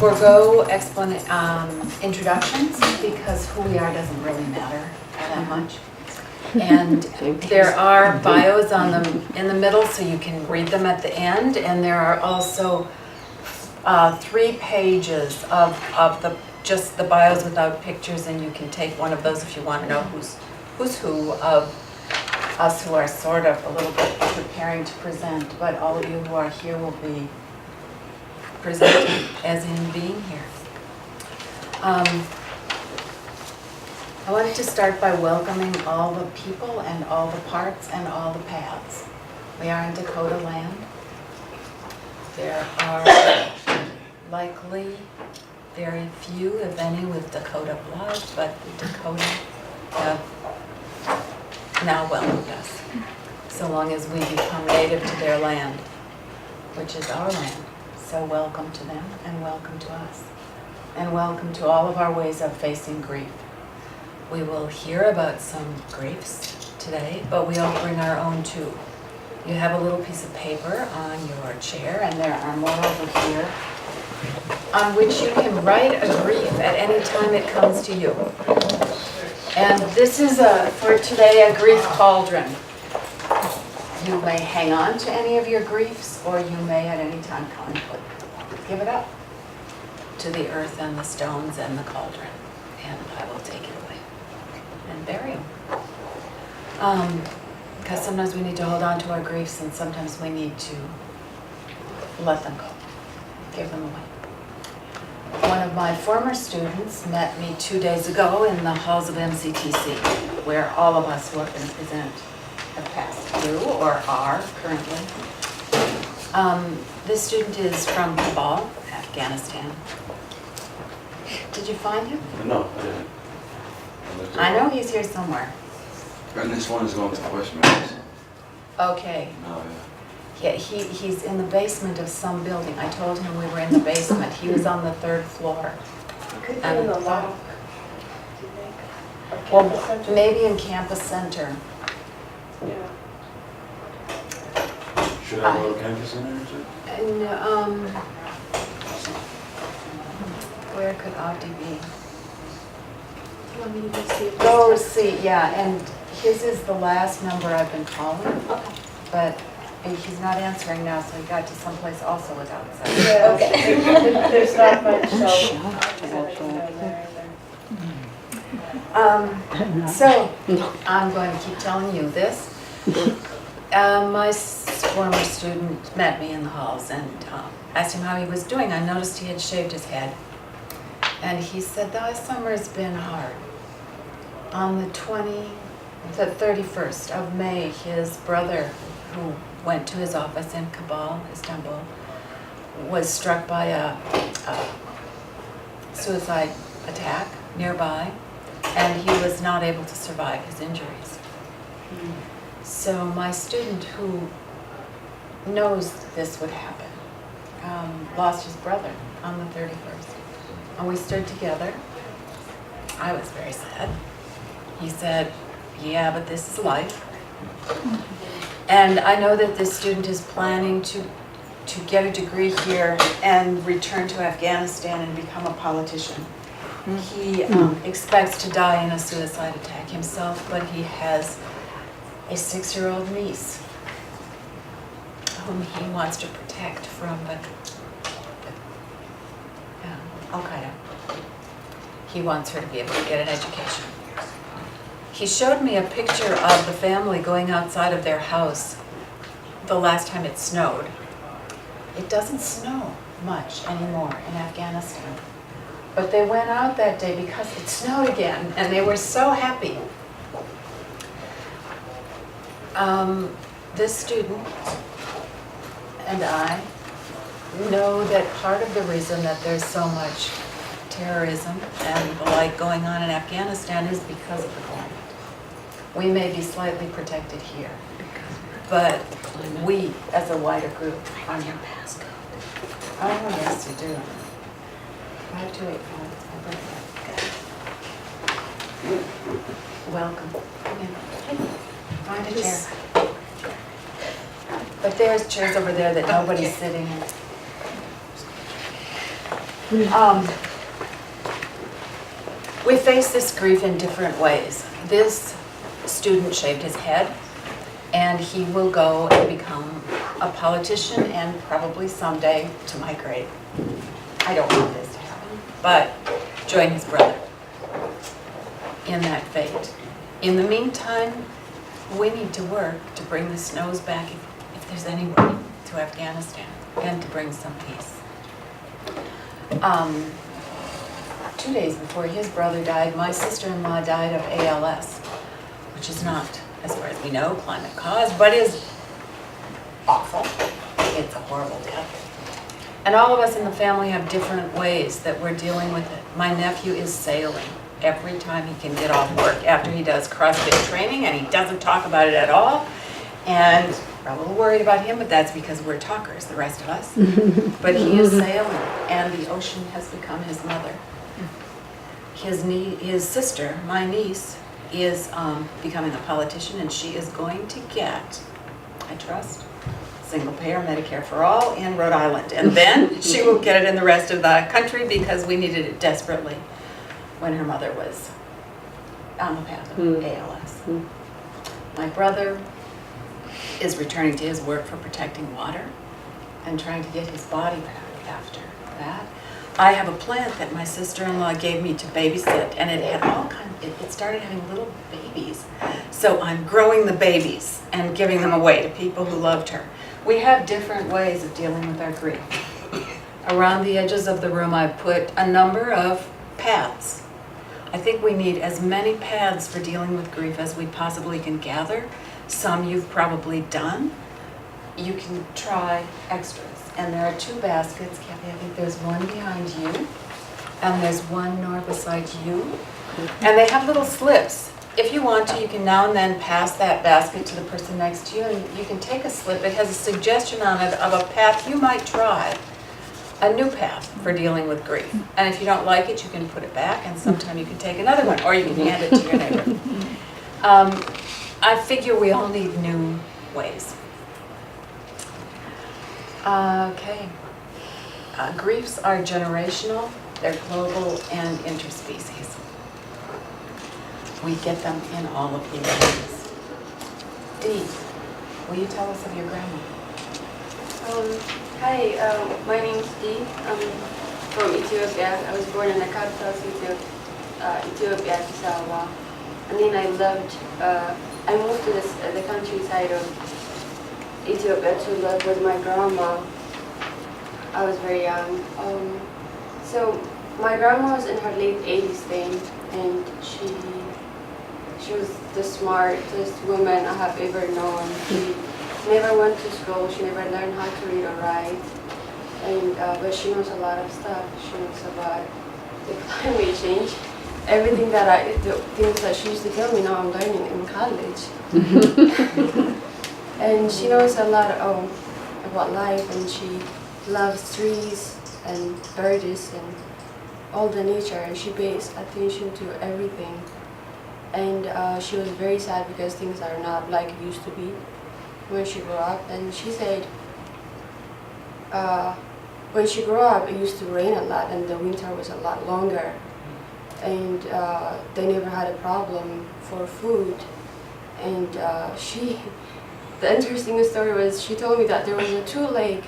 forego introductions because who we are doesn't really matter that much. And there are bios on them in the middle, so you can read them at the end. And there are also 3 pages of just the bios without pictures, and you can take one of those if you want to know who's who of us who are sort of a little bit preparing to present. But all of you who are here will be presenting as in being here. I wanted to start by welcoming all the people and all the parts and all the paths. We are in Dakota land. There are likely very few, if any, with Dakota blood, but the Dakota have now welcomed us, so long as we become native to their land, which is our land. So welcome to them, and welcome to us, and welcome to all of our ways of facing grief. We will hear about some griefs today, but we all bring our own too. You have a little piece of paper on your chair, and there are more over here, on which you can write a grief at any time it comes to you. And this is, for today, a grief cauldron. You may hang on to any of your griefs, or you may at any time come and give it up to the earth and the stones and the cauldron, and I will take it away and bury them. Because sometimes we need to hold on to our griefs, and sometimes we need to let them go, give them away. One of my former students met me 2 days ago in the halls of MCTC, where all of us who are going to present have passed through or are currently. This student is from Kabul, Afghanistan. Did you find him? No, I didn't. I know he's here somewhere. And this one is going to question marks. Okay. Oh, yeah. Yeah, he's in the basement of some building. I told him we were in the basement. He was on the 3rd floor. Could be in the lock, do you think? Or Well, campus center? maybe in campus center. Yeah. Should I go to campus center or something? And where could Abdi be? Do you want me to go see if Go this see, yeah, and his is the last number I've been calling, Okay. but he's not answering now, so he got to someplace also was outside. Yeah, Okay. there's not much, so I can go there either. So, I'm going to keep telling you this. My former student met me in the halls and asked him how he was doing. I noticed he had shaved his head. And he said, the summer's been hard. On the 31st of May, his brother, who went to his office in Kabul, Istanbul, was struck by a suicide attack nearby, and he was not able to survive his injuries. So my student, who knows this would happen, lost his brother on the 31st. And we stood together. I was very sad. He said, yeah, but this is life. And I know that this student is planning to get a degree here and return to Afghanistan and become a politician. He expects to die in a suicide attack himself, but he has a 6-year-old niece whom he wants to protect from Al-Qaeda. He wants her to be able to get an education. He showed me a picture of the family going outside of their house the last time it snowed. It doesn't snow much anymore in Afghanistan. But they went out that day because it snowed again, and they were so happy. This student and I know that part of the reason that there's so much terrorism and the like going on in Afghanistan is because of the climate. We may be slightly protected here, but we, as a wider group, are not. Oh, yes, you do. 5285. Welcome. Come in. Find a chair. But there's chairs over there that nobody's sitting in. We face this grief in different ways. This student shaved his head, and he will go and become a politician and probably someday to my grave. I don't want this to happen, but join his brother in that fate. In the meantime, we need to work to bring the snows back, if there's any way, to Afghanistan, and to bring some peace. 2 days before his brother died, my sister-in-law died of ALS, which is not, as far as we know, climate caused, but is awful. It's a horrible death. And all of us in the family have different ways that we're dealing with it. My nephew is sailing every time he can get off work after he does CrossFit training, and he doesn't talk about it at all. And we're a little worried about him, but that's because we're talkers, the rest of us. But he is sailing, and the ocean has become his mother. His sister, my niece, is becoming a politician, and she is going to get, I trust, single-payer Medicare for all in Rhode Island. And then she will get it in the rest of the country because we needed it desperately when her mother was on the path of ALS. My brother is returning to his work for protecting water and trying to get his body back after that. I have a plant that my sister-in-law gave me to babysit, and it had all kinds, it started having little babies. So I'm growing the babies and giving them away to people who loved her. We have different ways of dealing with our grief. Around the edges of the room, I've put a number of paths. I think we need as many paths for dealing with grief as we possibly can gather. Some you've probably done. You can try extras. And there are 2 baskets, Kathy. I think there's one behind you, and there's one nor beside you. And they have little slips. If you want to, you can now and then pass that basket to the person next to you, and you can take a slip. It has a suggestion on it of a path you might try, a new path for dealing with grief. And if you don't like it, you can put it back, and sometime you can take another one, or you can hand it to your neighbor. I figure we all need new ways. Okay. Griefs are generational, they're global and interspecies. We get them in all of these ways. Dee, will you tell us of your grandma? Hi, my name is Dee. I'm from Ethiopia. I was born in the capital city of Ethiopia, Addis Ababa. And then I moved to the countryside of Ethiopia to live with my grandma. I was very young. So my grandma was in her late 80s then, and she was the smartest woman I have ever known. She never went to school. She never learned how to read or write. And but she knows a lot of stuff. She knows about the climate change. Everything the things that she used to tell me now I'm learning in college. And she knows a lot about life, and she loves trees and birds and all the nature, and she pays attention to everything. And she was very sad because things are not like it used to be when she grew up. And she said when she grew up it used to rain a lot and the winter was a lot longer, and they never had a problem for food. And the interesting story was she told me that there was a 2 lake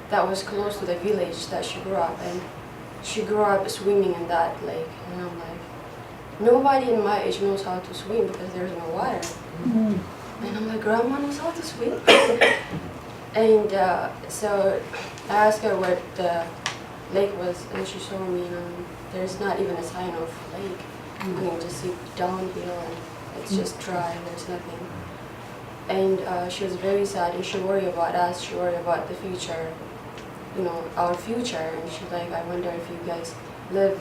that was close to the village that she grew up in. She grew up swimming in that lake, and I'm like, nobody in my age knows how to swim because there's no water. And I'm like, Grandma knows how to swim? And so I asked her what the lake was, and she showed me, and there's not even a sign of lake. You can just see downhill, and it's just dry, there's nothing. And she was very sad, and she worried about us, she worried about the future, our future. And she's like, I wonder if you guys live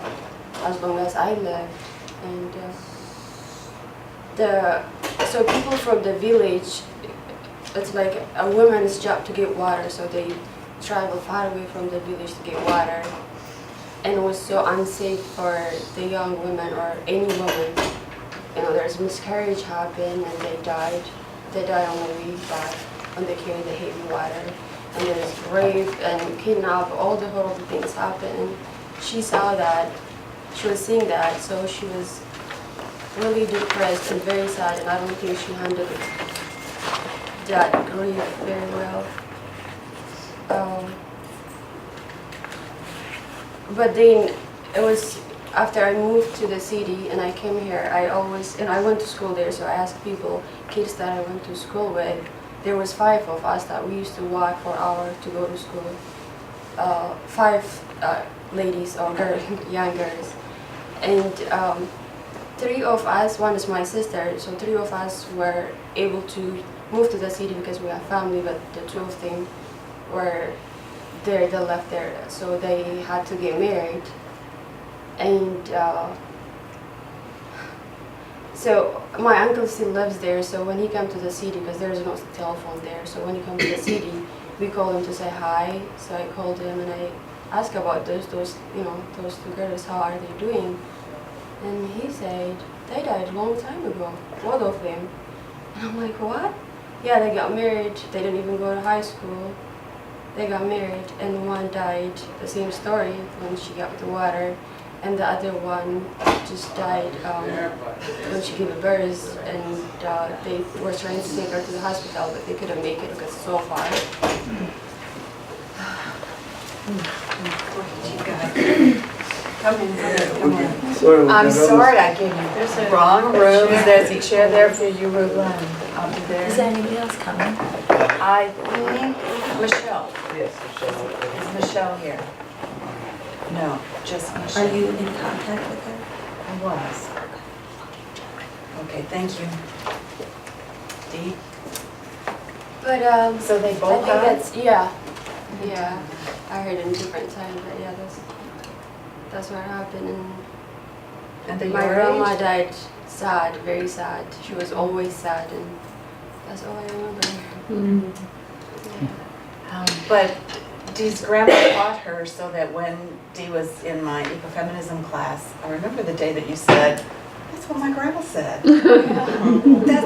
as long as I live. And so people from the village, it's like a woman's job to get water, so they travel far away from the village to get water. And it was so unsafe for the young women or any woman. There's miscarriage happened and they died. They died on the way back when they carried the heavy water. And there's rape and kidnap, all the horrible things happen. And she saw that, she was seeing that, so she was really depressed and very sad, and I don't think she handled that grief very well. But then it was after I moved to the city and I came here, I went to school there, so I asked people, kids that I went to school with, there was 5 of us that we used to walk for hours to go to school. 5 ladies or girls, young girls. And 3 of us, one is my sister, so 3 of us were able to move to the city because we have family, but the 2 of them were there, they left there, so they had to get married. And so my uncle still lives there, so when he comes to the city, because there's no telephone there, so when he comes to the city, we call him to say hi. So I called him and I asked about those 2 girls, how are they doing? And he said, they died a long time ago, both of them. And I'm like, what? Yeah, they got married, they didn't even go to high school. They got married and one died, the same story, when she got the water. And the other one just died when she gave birth, and they were trying to take her to the hospital, but they couldn't make it because it's so far. Come in. Sorry, I'm my sorry I gave you the wrong room. There's a chair there for you, Reuben. I'll be there. Is anybody else coming? I think Michelle. Yes, Is Michelle here? No, just Michelle. Are you in contact with her? I was. Okay, thank you. Dee? But So they I both think died? that's, yeah. I heard in different times, but yeah, that's what happened. And they're My your grandma age? died sad, very sad. She was always sad, and that's all I remember. But Dee's grandma taught her so that when Dee was in my ecofeminism class, I remember the day that you said, that's what my grandma said.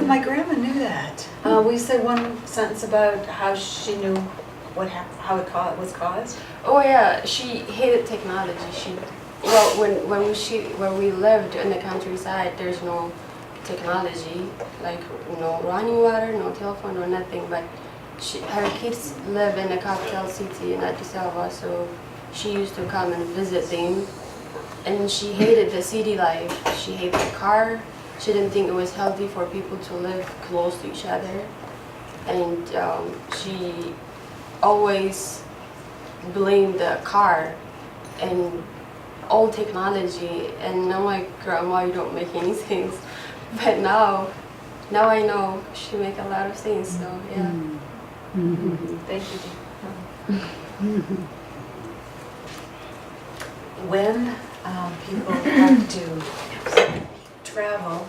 My grandma knew that. We said one sentence about how she knew how it was caused. Oh yeah, she hated technology. Where we lived in the countryside, there's no technology, like no running water, no telephone, no nothing. But her kids live in the capital city in Addis Ababa, so she used to come and visit them. And she hated the city life. She hated the car. She didn't think it was healthy for people to live close to each other. And she always blamed the car and all technology. And I'm like, Grandma, you don't make any sense. But now I know she make a lot of sense, so yeah. Thank you, Dee. When people have to travel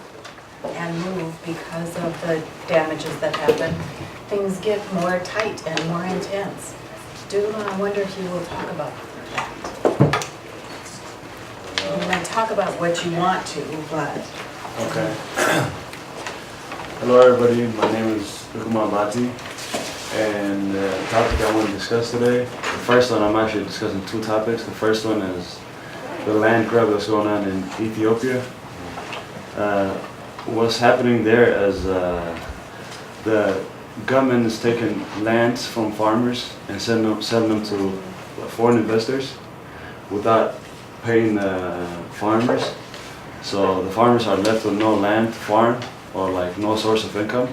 and move because of the damages that happen, things get more tight and more intense. I wonder if you will talk about that. You might talk about what you want to, but... Okay. Hello everybody, my name is Ukuma Bati, and the topic I want to discuss today, the first one, I'm actually discussing 2 topics. The first one is the land grab that's going on in Ethiopia. What's happening there is the government is taking lands from farmers and selling them to foreign investors without paying the farmers. So the farmers are left with no land to farm or like no source of income.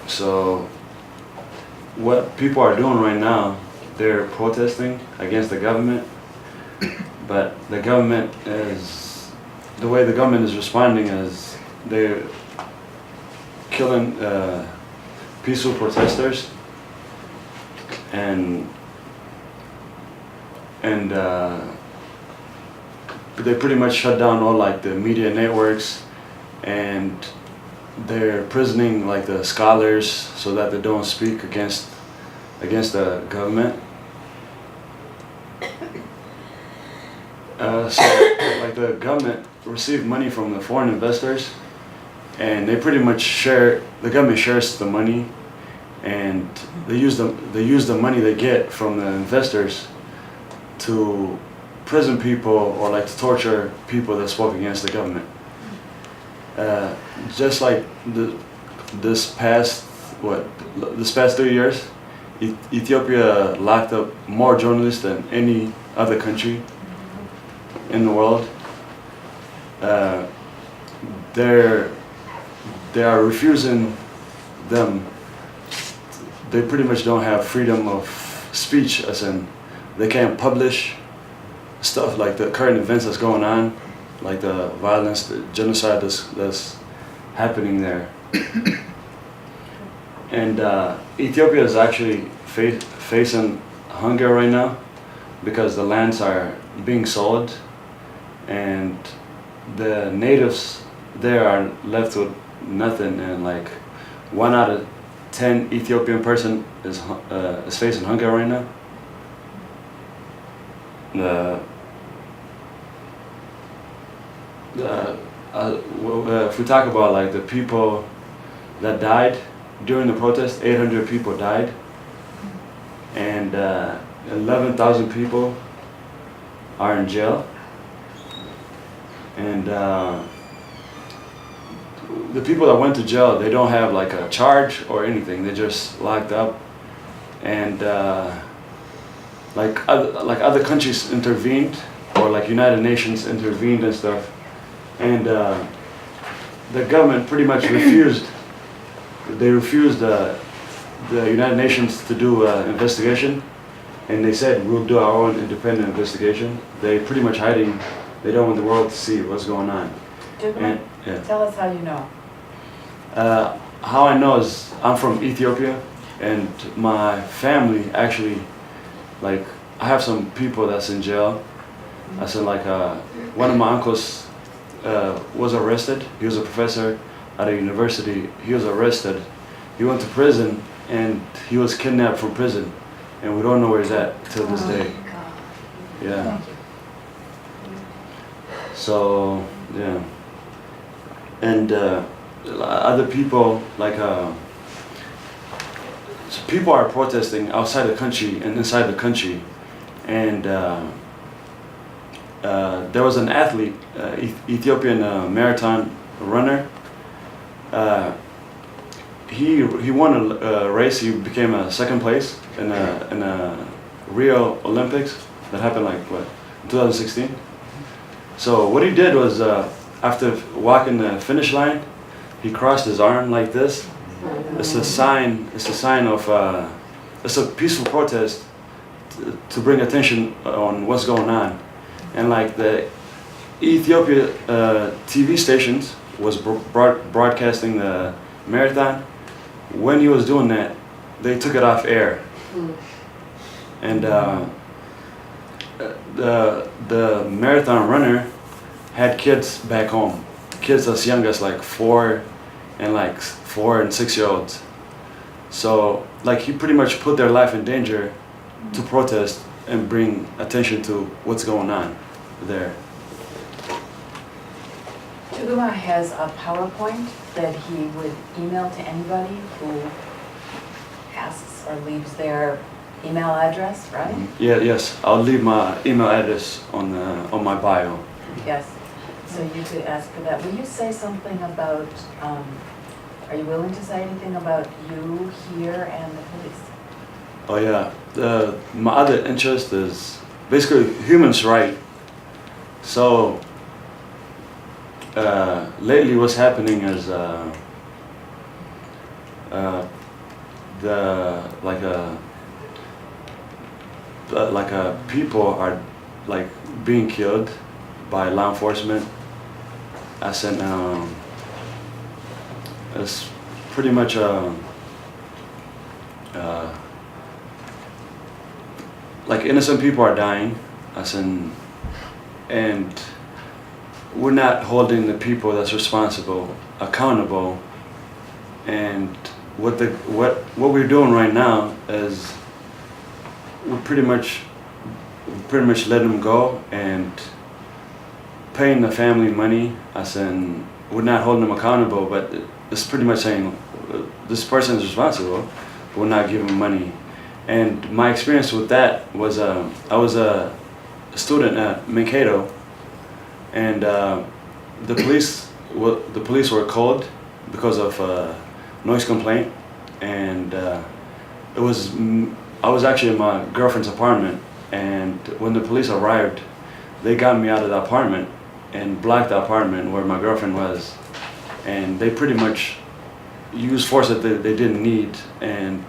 So what people are doing right now, they're protesting against the government, but the government the way the government is responding is they're killing peaceful protesters and they pretty much shut down all like the media networks, and they're prisoning like the scholars so that they don't speak against the government. So like the government received money from the foreign investors, and they pretty much the government shares the money, and they use the money they get from the investors to prison people or like to torture people that spoke against the government. Just like this past 3 years, Ethiopia locked up more journalists than any other country in the world. They are refusing them. They pretty much don't have freedom of speech, as in they can't publish stuff like the current events that's going on, like the violence, the genocide that's happening there. And Ethiopia is actually facing hunger right now because the lands are being sold, and the natives there are left with nothing, and like 1 out of 10 Ethiopian person is facing hunger right now. If we talk about like the people that died during the protest, 800 people died, and 11,000 people are in jail. And the people that went to jail, they don't have like a charge or anything. They're just locked up, and like other countries intervened, or like United Nations intervened and stuff, and the government pretty much refused. They refused the United Nations to do an investigation, and they said we'll do our own independent investigation. They pretty much hiding. They don't want the world to see what's going on. And, yeah. Tell us how you know. How I know is I'm from Ethiopia, and my family actually, like, I have some people that's in jail. I said like one of my uncles was arrested. He was a professor at a university. He was arrested. He went to prison, and he was kidnapped from prison, and we don't know where he's at till this day. Yeah. So yeah, and other people like so people are protesting outside the country and inside the country, and there was an athlete, Ethiopian marathon runner. He won a race. He became a second place in a Rio Olympics that happened like what, 2016. So what he did was after walking the finish line, he crossed his arm like this. It's a sign. It's a sign of. It's a peaceful protest to bring attention on what's going on, and like the Ethiopia TV stations was broadcasting the marathon. When he was doing that, they took it off air, and the marathon runner had kids back home, kids as young as like 4 and 6 year olds. So like he pretty much put their life in danger to protest and bring attention to what's going on there. Chuguma has a PowerPoint that he would email to anybody who asks or leaves their email address, right? Yeah, yes. I'll leave my email address on my bio. Yes. So you could ask for that. Will you say something about, are you willing to say anything about you here and the police? Oh yeah. My other interest is basically human rights. So lately, what's happening is people are like being killed by law enforcement. I said it's pretty much like innocent people are dying. I said, and we're not holding the people that's responsible accountable. And what we're doing right now is we're pretty much letting them go and paying the family money. As in, we're not holding them accountable, but it's pretty much saying this person is responsible, will not give them money. And my experience with that was I was a student at Mankato, and the police were called because of noise complaint, and I was actually in my girlfriend's apartment, and when the police arrived, they got me out of the apartment and blocked the apartment where my girlfriend was, and they pretty much used force that they didn't need, and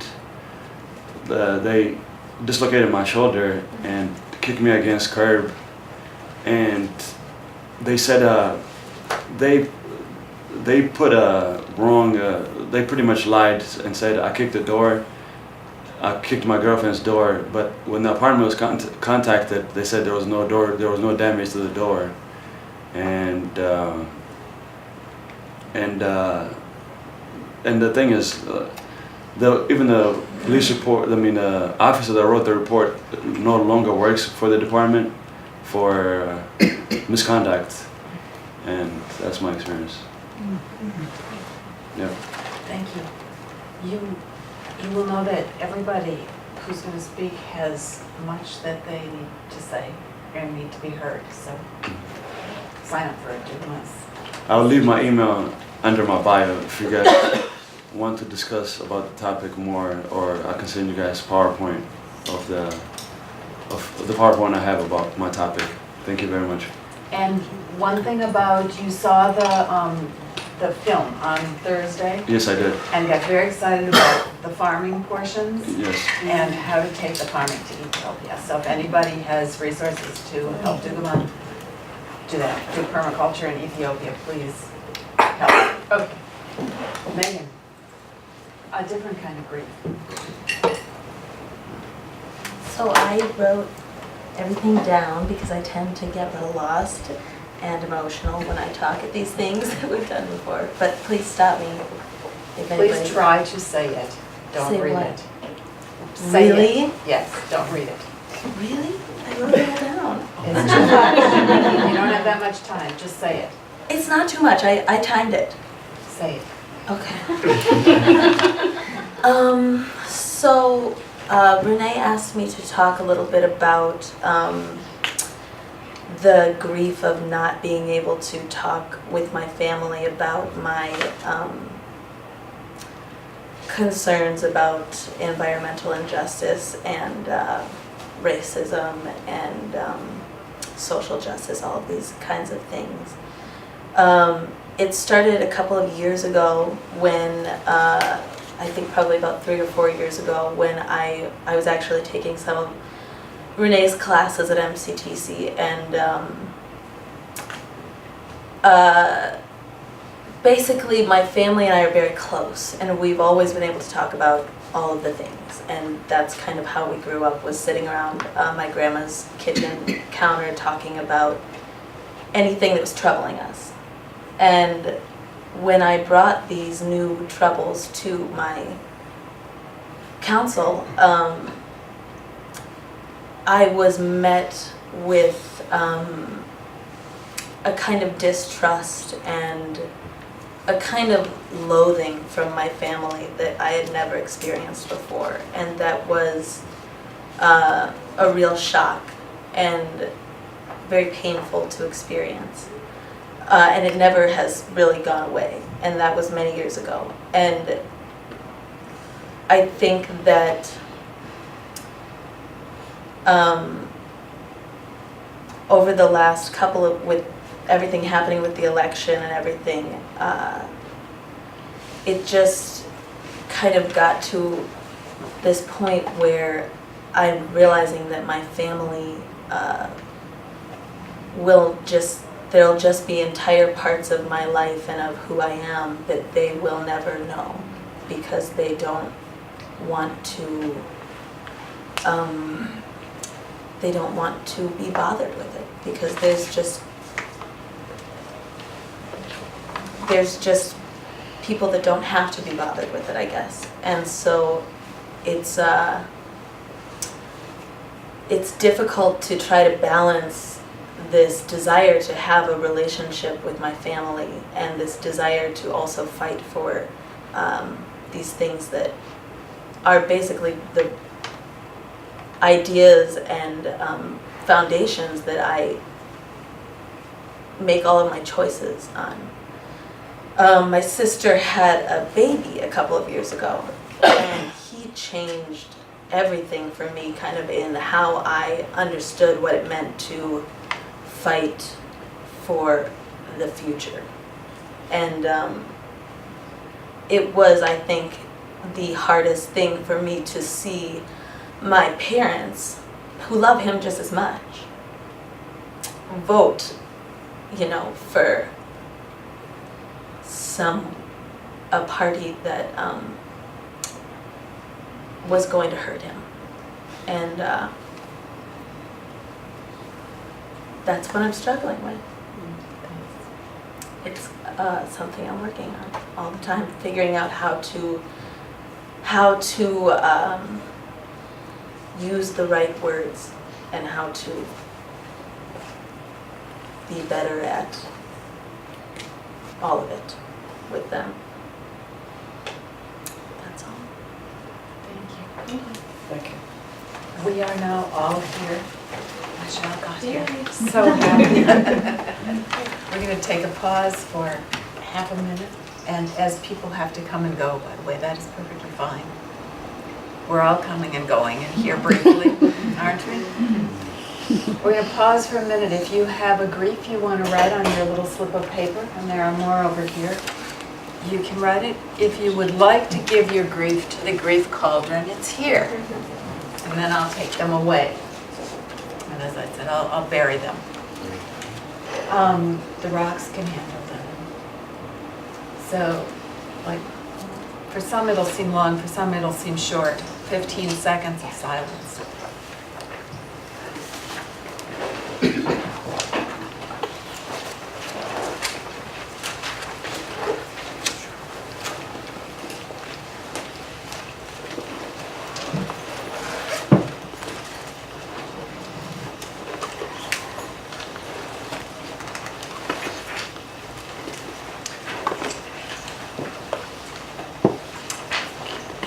they dislocated my shoulder and kicked me against curb, and they said they put a wrong, they pretty much lied and said I kicked my girlfriend's door, but when the apartment was contacted, they said there was no door, there was no damage to the door, and the thing is, even the police report, the officer that wrote the report no longer works for the department for misconduct, and that's my experience. Yeah. Thank you. You will know that everybody who's going to speak has much that they need to say and need to be heard, so sign up for it, do this. I'll leave my email under my bio if you guys want to discuss about the topic more, or I can send you guys PowerPoint of the PowerPoint I have about my topic. Thank you very much. And one thing about, you saw the film on Thursday Yes, I did. and got very excited about the farming portions Yes. and how to take the farming to Ethiopia. So if anybody has resources to help do permaculture in Ethiopia, please help. Okay. Megan, a different kind of grief. So I wrote everything down because I tend to get a little lost and emotional when I talk at these things that we've done before. But please stop me if anybody... Please try to say it. Don't Say read what? it. Say Really? it. Yes, don't read it. Really? I wrote it all down. It's too much. You don't have that much time. Just say it. It's not too much. I timed it. Say it. Okay. So Ranae asked me to talk a little bit about the grief of not being able to talk with my family about my concerns about environmental injustice and racism and social justice, all of these kinds of things. It started a couple of years ago when, I think probably about 3 or 4 years ago, when I was actually taking some of Renee's classes at MCTC, and basically my family and I are very close, and we've always been able to talk about all of the things, and that's kind of how we grew up, was sitting around my grandma's kitchen counter talking about anything that was troubling us. And when I brought these new troubles to my council, I was met with a kind of distrust and a kind of loathing from my family that I had never experienced before, and that was a real shock and very painful to experience. And it never has really gone away, and that was many years ago. And I think that over the last couple of, with everything happening with the election and everything, it just kind of got to this point where I'm realizing that my family there'll just be entire parts of my life and of who I am that they will never know, because they don't want to be bothered with it, because there's just people that don't have to be bothered with it, I guess. And so it's difficult to try to balance this desire to have a relationship with my family and this desire to also fight for these things that are basically the ideas and foundations that I make all of my choices on. My sister had a baby a couple of years ago, and he changed everything for me, kind of in how I understood what it meant to fight for the future. And it was, I think, the hardest thing for me to see my parents, who love him just as much, vote, for a party that was going to hurt him. And that's what I'm struggling with. It's something I'm working on all the time, figuring out how to use the right words and how to be better at all of it with them. That's all. Thank you. Thank you. We are now all here. Michelle got here. So happy. We're going to take a pause for half a minute, and as people have to come and go, by the way, that is perfectly fine. We're all coming and going in here briefly, aren't we? We're going to pause for a minute. If you have a grief you want to write on your little slip of paper, and there are more over here, you can write it. If you would like to give your grief to the grief cauldron, it's here. And then I'll take them away. And as I said, I'll bury them. The rocks can handle them. So, like, for some it'll seem long, for some it'll seem short. 15 seconds of silence.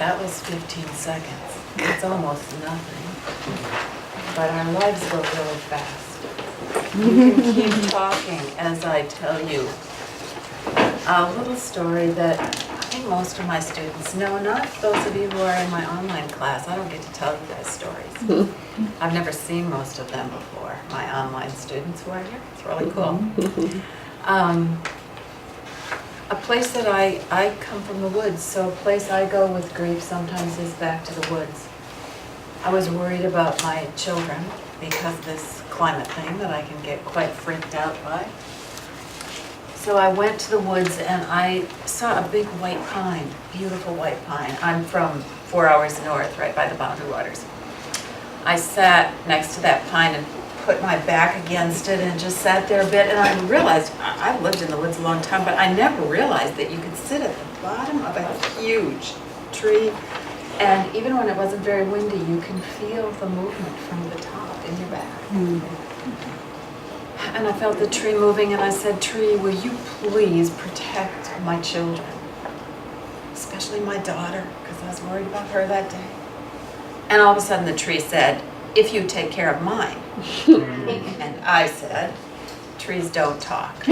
That was 15 seconds. It's almost nothing. But our lives go really fast. You can keep talking as I tell you a little story that I think most of my students know, not those of you who are in my online class. I don't get to tell you guys stories. I've never seen most of them before, my online students who are here. It's really cool. A place that I come from the woods, so a place I go with grief sometimes is back to the woods. I was worried about my children because of this climate thing that I can get quite freaked out by. So I went to the woods and I saw a big white pine, beautiful white pine. I'm from 4 hours north, right by the Boundary Waters. I sat next to that pine and put my back against it and just sat there a bit, and I realized, I've lived in the woods a long time, but I never realized that you could sit at the bottom of a huge tree, and even when it wasn't very windy, you can feel the movement from the top in your back. And I felt the tree moving, and I said, "Tree, will you please protect my children, especially my daughter, because I was worried about her that day." And all of a sudden the tree said, "If you take care of mine." And I said, "Trees don't talk."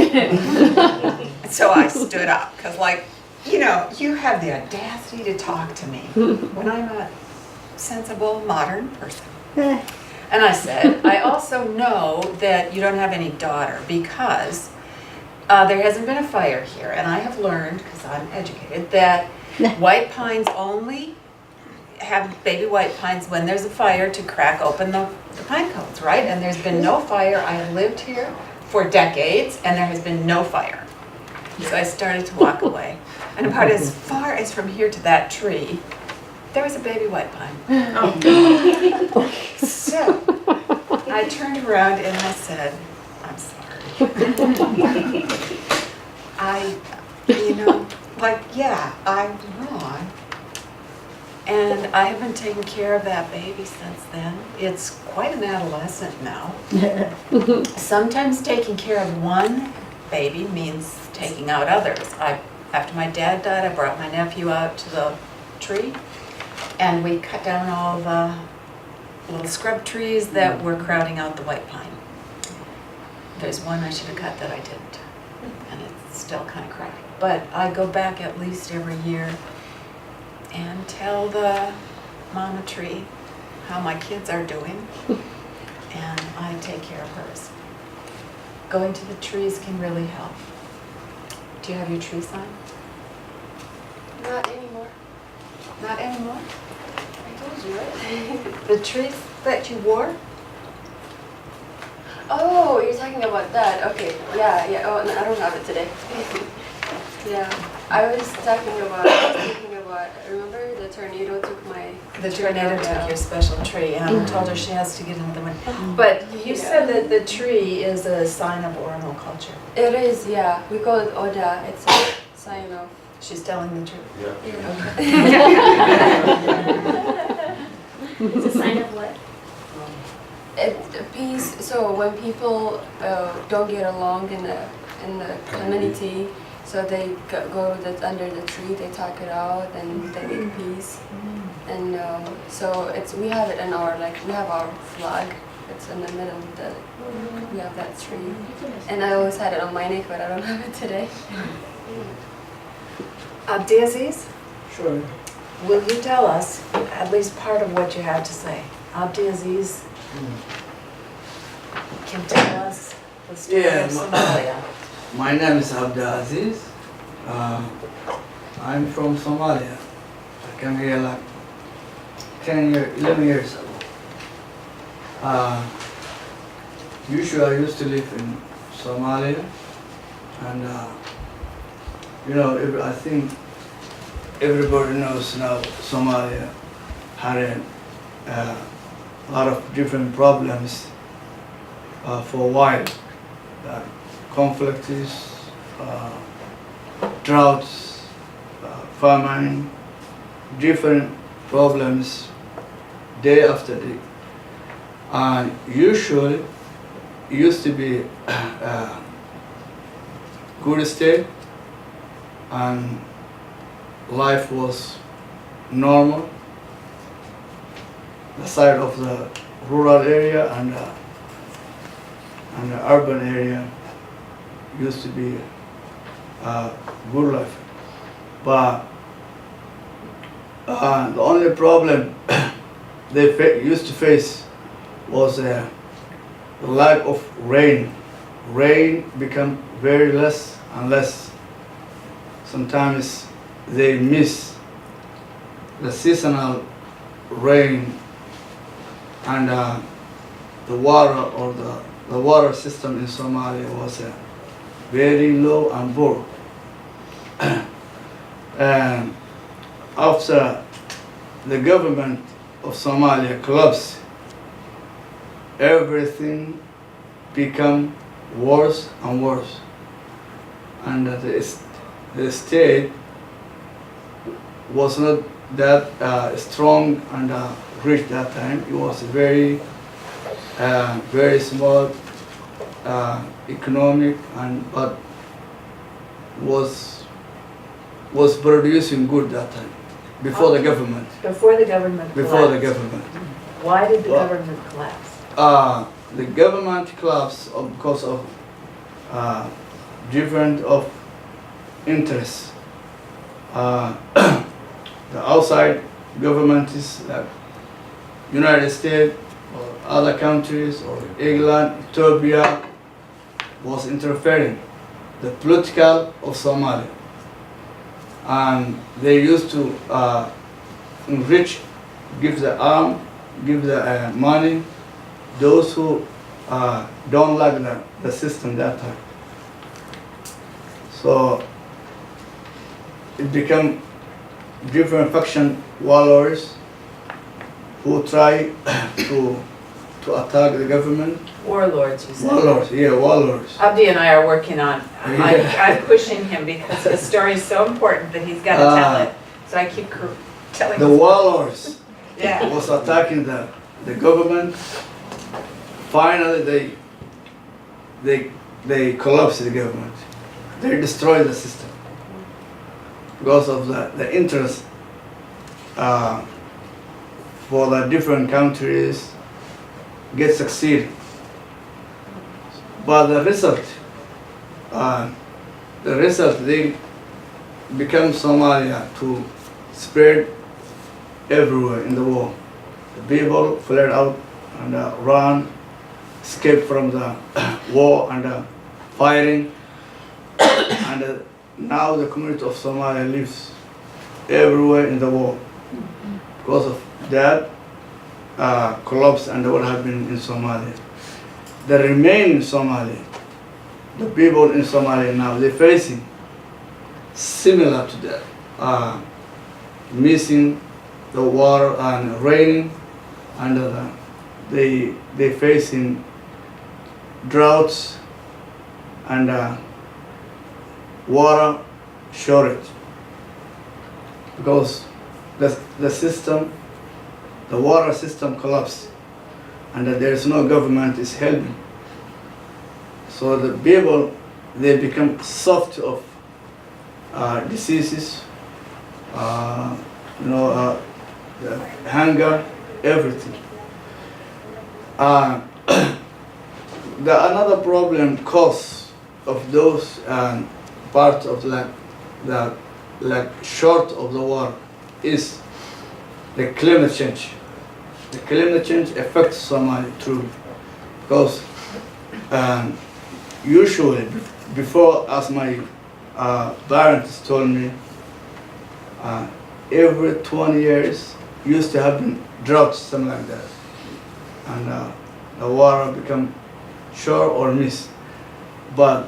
So I stood up, because you have the audacity to talk to me when I'm a sensible, modern person. And I said, "I also know that you don't have any daughter because there hasn't been a fire here. And I have learned, because I'm educated, that white pines only have baby white pines when there's a fire to crack open the pine cones, right? And there's been no fire. I have lived here for decades, and there has been no fire." So I started to walk away. And about as far as from here to that tree, there was a baby white pine. So I turned around and I said, "I'm sorry." I'm wrong. And I have been taking care of that baby since then. It's quite an adolescent now. Sometimes taking care of one baby means taking out others. After my dad died, I brought my nephew out to the tree, And we cut down all the little scrub trees that were crowding out the white pine. There's one I should have cut that I didn't, and it's still kind of crowded. But I go back at least every year and tell the mama tree how my kids are doing, and I take care of hers. Going to the trees can really help. Do you have your tree sign? Not anymore. Not anymore? I told you, right? The trees that you wore? Oh, you're talking about that. Okay. Yeah. Oh, no, I don't have it today. Yeah. I was thinking about, remember the tornado took my... The tornado Yeah. took your special tree, and I told her she has to get into the wind. But you said that the tree is a sign of Oromo culture. It is, yeah. We call it Oda. It's a sign of... She's telling the truth. Yeah. It's a sign of what? Peace. So when people don't get along in the community, so they go under the tree, they talk it out, and they make peace. And so we have it in our we have our flag. It's in the middle of we have that tree. And I always had it on my neck, but I don't have it today. Abdiaziz, Sure. will you tell us at least part of what you have to say? Abdiaziz can tell us the story Yeah, of Somalia. My name is Abdulaziz. I'm from Somalia. I came here like 11 years ago. Usually I used to live in Somalia, and I think everybody knows now Somalia had a lot of different problems for a while. Conflicts, droughts, famine, different problems day after day. And usually it used to be a good state and life was normal. The side of the rural area and the urban area used to be a good life. But the only problem they used to face was the lack of rain. Rain become very less and less. Sometimes they miss the seasonal rain, and the water or the water system in Somalia was very low and poor. And after the government of Somalia collapsed, everything became worse and worse. And the state was not that strong and rich that time. It was very small economic, but was producing good that time before the government. Before the government collapsed. Before the government. Why did the Well, government collapse? The government collapsed because of different of interests. The outside government is like United States or other countries or England, Ethiopia was interfering the political of Somalia, and they used to enrich, give the arm, give the money those who don't like the system that time. So it became different faction warlords who try to attack the government. Warlords, you said. Warlords, yeah, warlords. Abdi and I are working on, Yeah. I'm pushing him because the story is so important that he's got to tell it. So I keep telling The him. warlords Yeah. was attacking the government. Finally, they collapsed the government. They destroyed the system because of the interest for the different countries get succeed. But the result they become Somalia to spread everywhere in the world. The people fled out and run, escaped from the war and fighting, and now the community of Somalia lives everywhere in the world because of that collapse and what happened in Somalia. The remaining Somalia, the people in Somalia now, they're facing similar to that, missing the water and raining, and they facing droughts and water shortage because the water system collapsed and there is no government is helping. So the people, they become soft of diseases, hunger, everything. Another problem cause of those parts of the short of the water is the climate change. The climate change affects Somalia too, because usually before, as my parents told me, every 20 years used to happen droughts, something like that, and the water become short or miss. But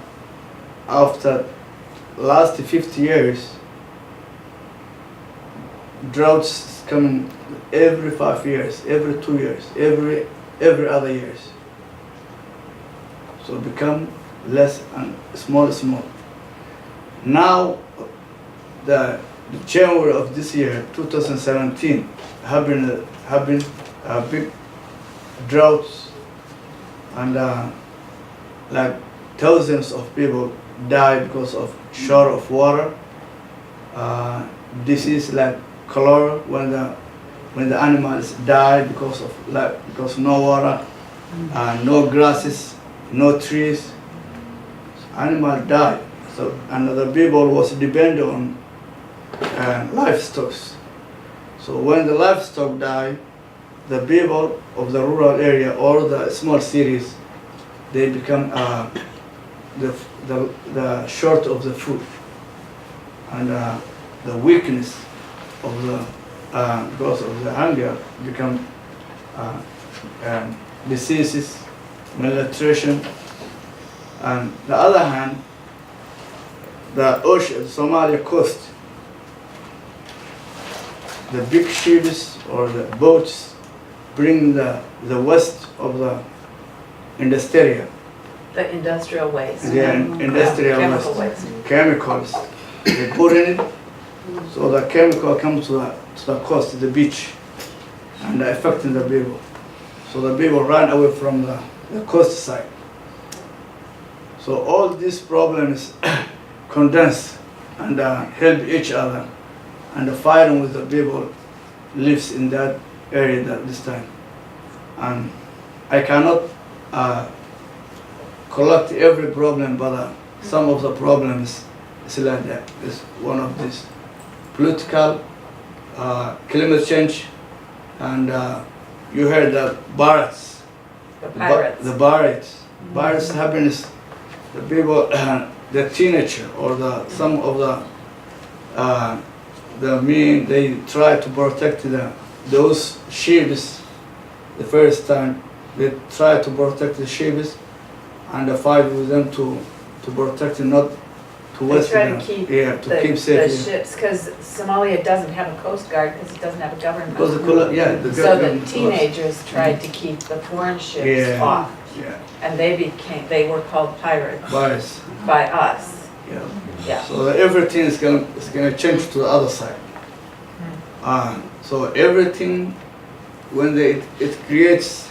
after last 50 years, droughts coming every 5 years, every 2 years, every other years. So become less and small. Now, the January of this year, 2017, have been a big droughts, and like thousands of people die because of short of water. Disease like cholera, when the animals die because no water, no grasses, no trees, animals die. So another people was dependent on livestock. So when the livestock die, the people of the rural area or the small cities, they become the short of the food, and the weakness of the because of the hunger become diseases, malnutrition. And the other hand, the ocean, Somalia coast, the big ships or the boats bring the waste of the industrial. The industrial waste. Yeah, industrial Chemical waste. waste. Chemicals. They put in it, so the chemical comes to the coast, to the beach, and affecting the people. So the people run away from the coast side. So all these problems condense and help each other, and the fighting with the people lives in that area at this time. And I cannot collect every problem, but some of the problems is like that. It's one of these political, climate change, and you heard the pirates. The pirates. The pirates. Pirates happens. The people, the teenager or some of the men, they try to protect those ships. The first time they try to protect the ships and fight with them to protect it, not to They waste try them. to keep keep the safe. ships, because Somalia doesn't have a coast guard because it doesn't have a government. Because the So the teenagers tried to keep the foreign ships off, Yeah, and they were called pirates pirates. by us. Yeah. Yeah. So everything is gonna change to the other side. So everything, when it creates,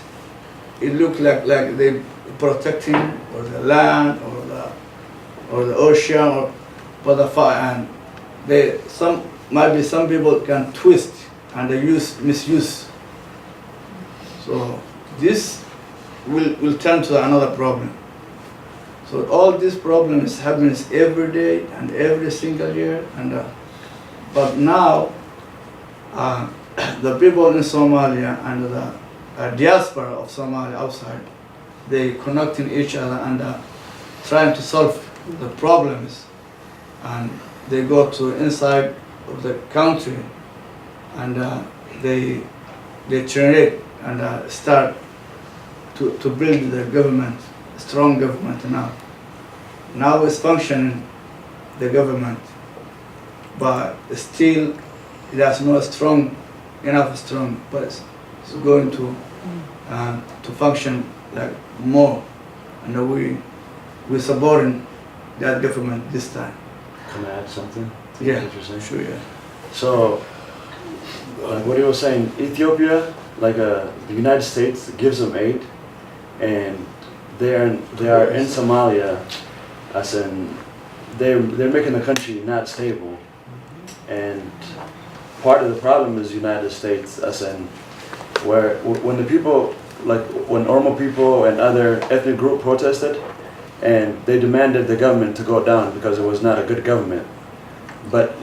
it looks like they protecting or the land or the ocean or the fire, and some people can twist and they misuse So this will turn to another problem. So all these problems happens every day and every single year, and but now the people in Somalia and the diaspora of Somalia outside, they connecting each other and trying to solve the problems, and they go to inside of the country and they generate and start to build the government, strong government now. Now it's functioning, the government, but still it has not enough strong, but it's going to function like more, and we're supporting that government this time. Can I add something to Yeah, what you're saying? sure, yeah. So, like what he was saying, Ethiopia, like the United States gives them aid, and they are in Somalia, as in they're making the country not stable, and part of the problem is United States, as in when the people, like when Oromo people and other ethnic group protested, and they demanded the government to go down because it was not a good government, but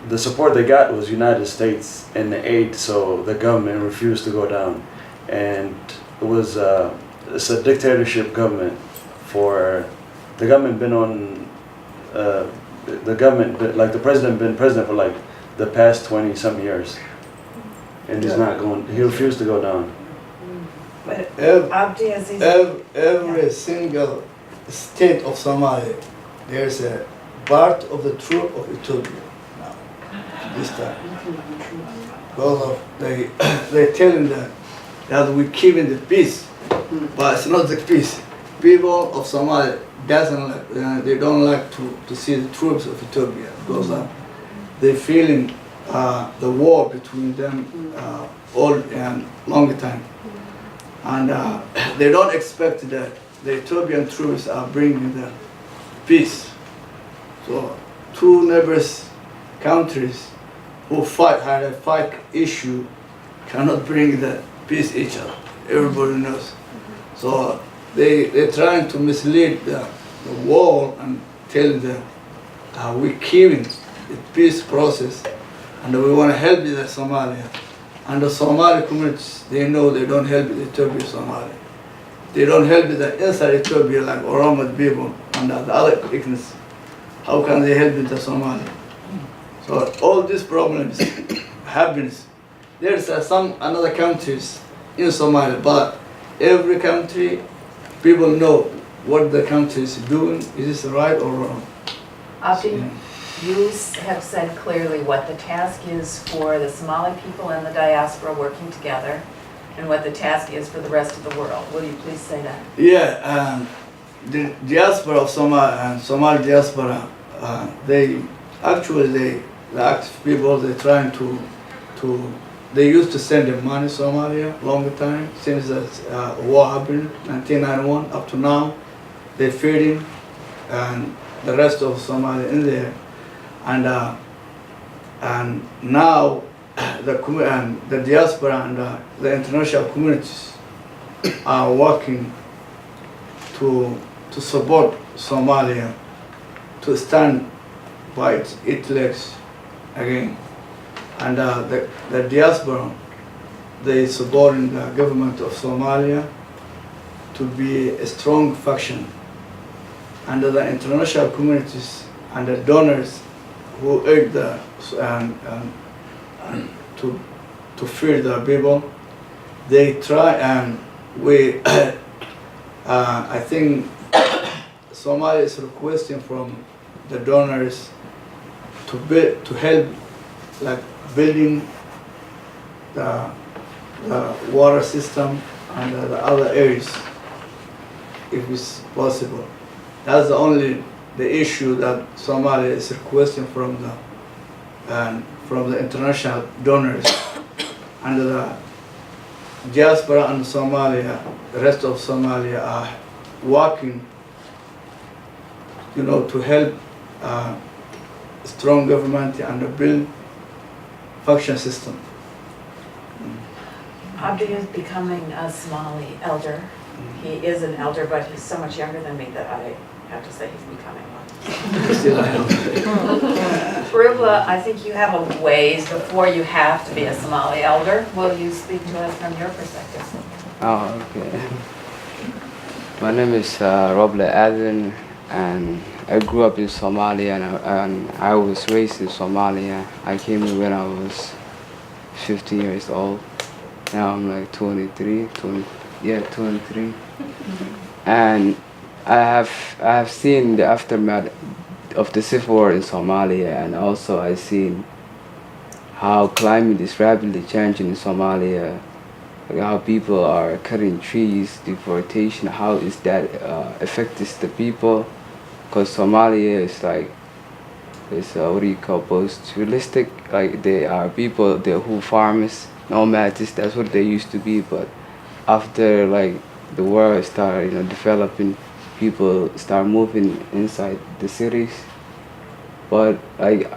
the support they got was United States and the aid, so the government refused to go down, and it was it's a dictatorship government. For the government been on the government, like the president been president for like the past 20-some years, and he's not going. He refused to go down. But Every, Aziz, every single state of Somalia, there's a part of the troop of Ethiopia now, this time. Because of they're telling that we're keeping the peace, but it's not the peace. People of Somalia they don't like to see the troops of Ethiopia, because they're feeling the war between them all and long time. And they don't expect that the Ethiopian troops are bringing the peace. So two neighbors countries who had a fight issue cannot bring the peace each other. Everybody knows. So they're trying to mislead the world and tell them we're keeping the peace process and we want to help the Somalia. And the Somali communities, they know they don't help the Ethiopian Somali. They don't help the inside Ethiopia like Oromo people and the other ethnics. How can they help the Somali? So all these problems happens. There's some other countries in Somalia, but every country, people know what the country is doing. Is this right or wrong? Abdi, you have said clearly what the task is for the Somali people and the diaspora working together, and what the task is for the rest of the world. Will you please say that? Yeah, the diaspora of Somalia and Somali diaspora, the active people, they're trying to they used to send them money to Somalia long time since the war happened, 1991 up to now. They're feeding and the rest of Somalia in there, and now the diaspora and the international communities are working to support Somalia to stand by its legs again. And the diaspora, they supporting the government of Somalia to be a strong faction. And the international communities and the donors who aid to feed the people, they try, and I think Somalia is requesting from the donors to help, like building the water system and the other areas, if it's possible. That's the issue that Somalia is requesting from the international donors. And the diaspora and Somalia, the rest of Somalia are working, to help strong government and build function system. Abdi is becoming a Somali elder. He is an elder, but he's so much younger than me that I have to say he's becoming one. Still I am. Rubla, I think you have a ways before you have to be a Somali elder. Will you speak to us from your perspective? Oh, okay. My name is Roble Aden, and I grew up in Somalia, and I was raised in Somalia. I came here when I was 15 years old. Now I'm like 23. And I have seen the aftermath of the civil war in Somalia, and also I've seen how climate is rapidly changing in Somalia, like how people are cutting trees, deforestation, how is that affecting the people? Because Somalia is like, what do you call, post-realistic, like they are people who farmers, nomads, that's what they used to be, but after like the world started, developing, people start moving inside the cities. But like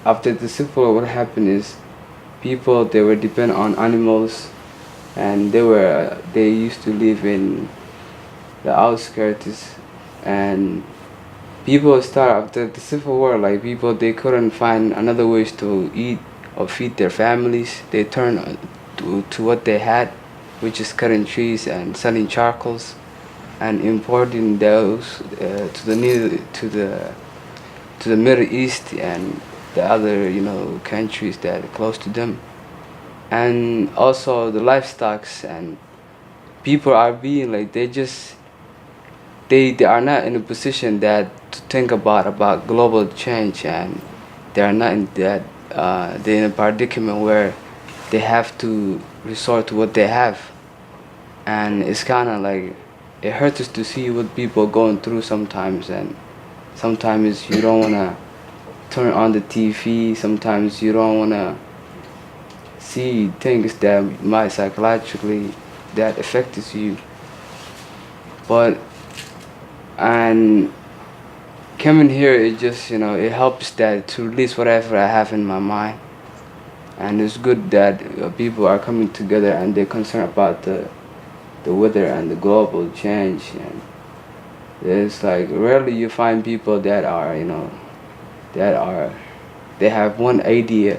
after the civil war, what happened is people, they were dependent on animals, and they used to live in the outskirts, and people start after the civil war, like people, they couldn't find another ways to eat or feed their families. They turned to what they had, which is cutting trees and selling charcoals and importing those to the Middle East and the other countries that are close to them. And also the livestocks, and people are being like, they are not in a position that to think about global change, and they are not in that they're in a predicament where they have to resort to what they have. And it's kind of like, it hurts us to see what people are going through sometimes, and sometimes you don't want to turn on the TV, sometimes you don't want to see things that might psychologically that affects you. And coming here, it just, it helps that to release whatever I have in my mind. And it's good that people are coming together and they're concerned about the weather and the global change. And it's like, rarely you find people that are, they have one idea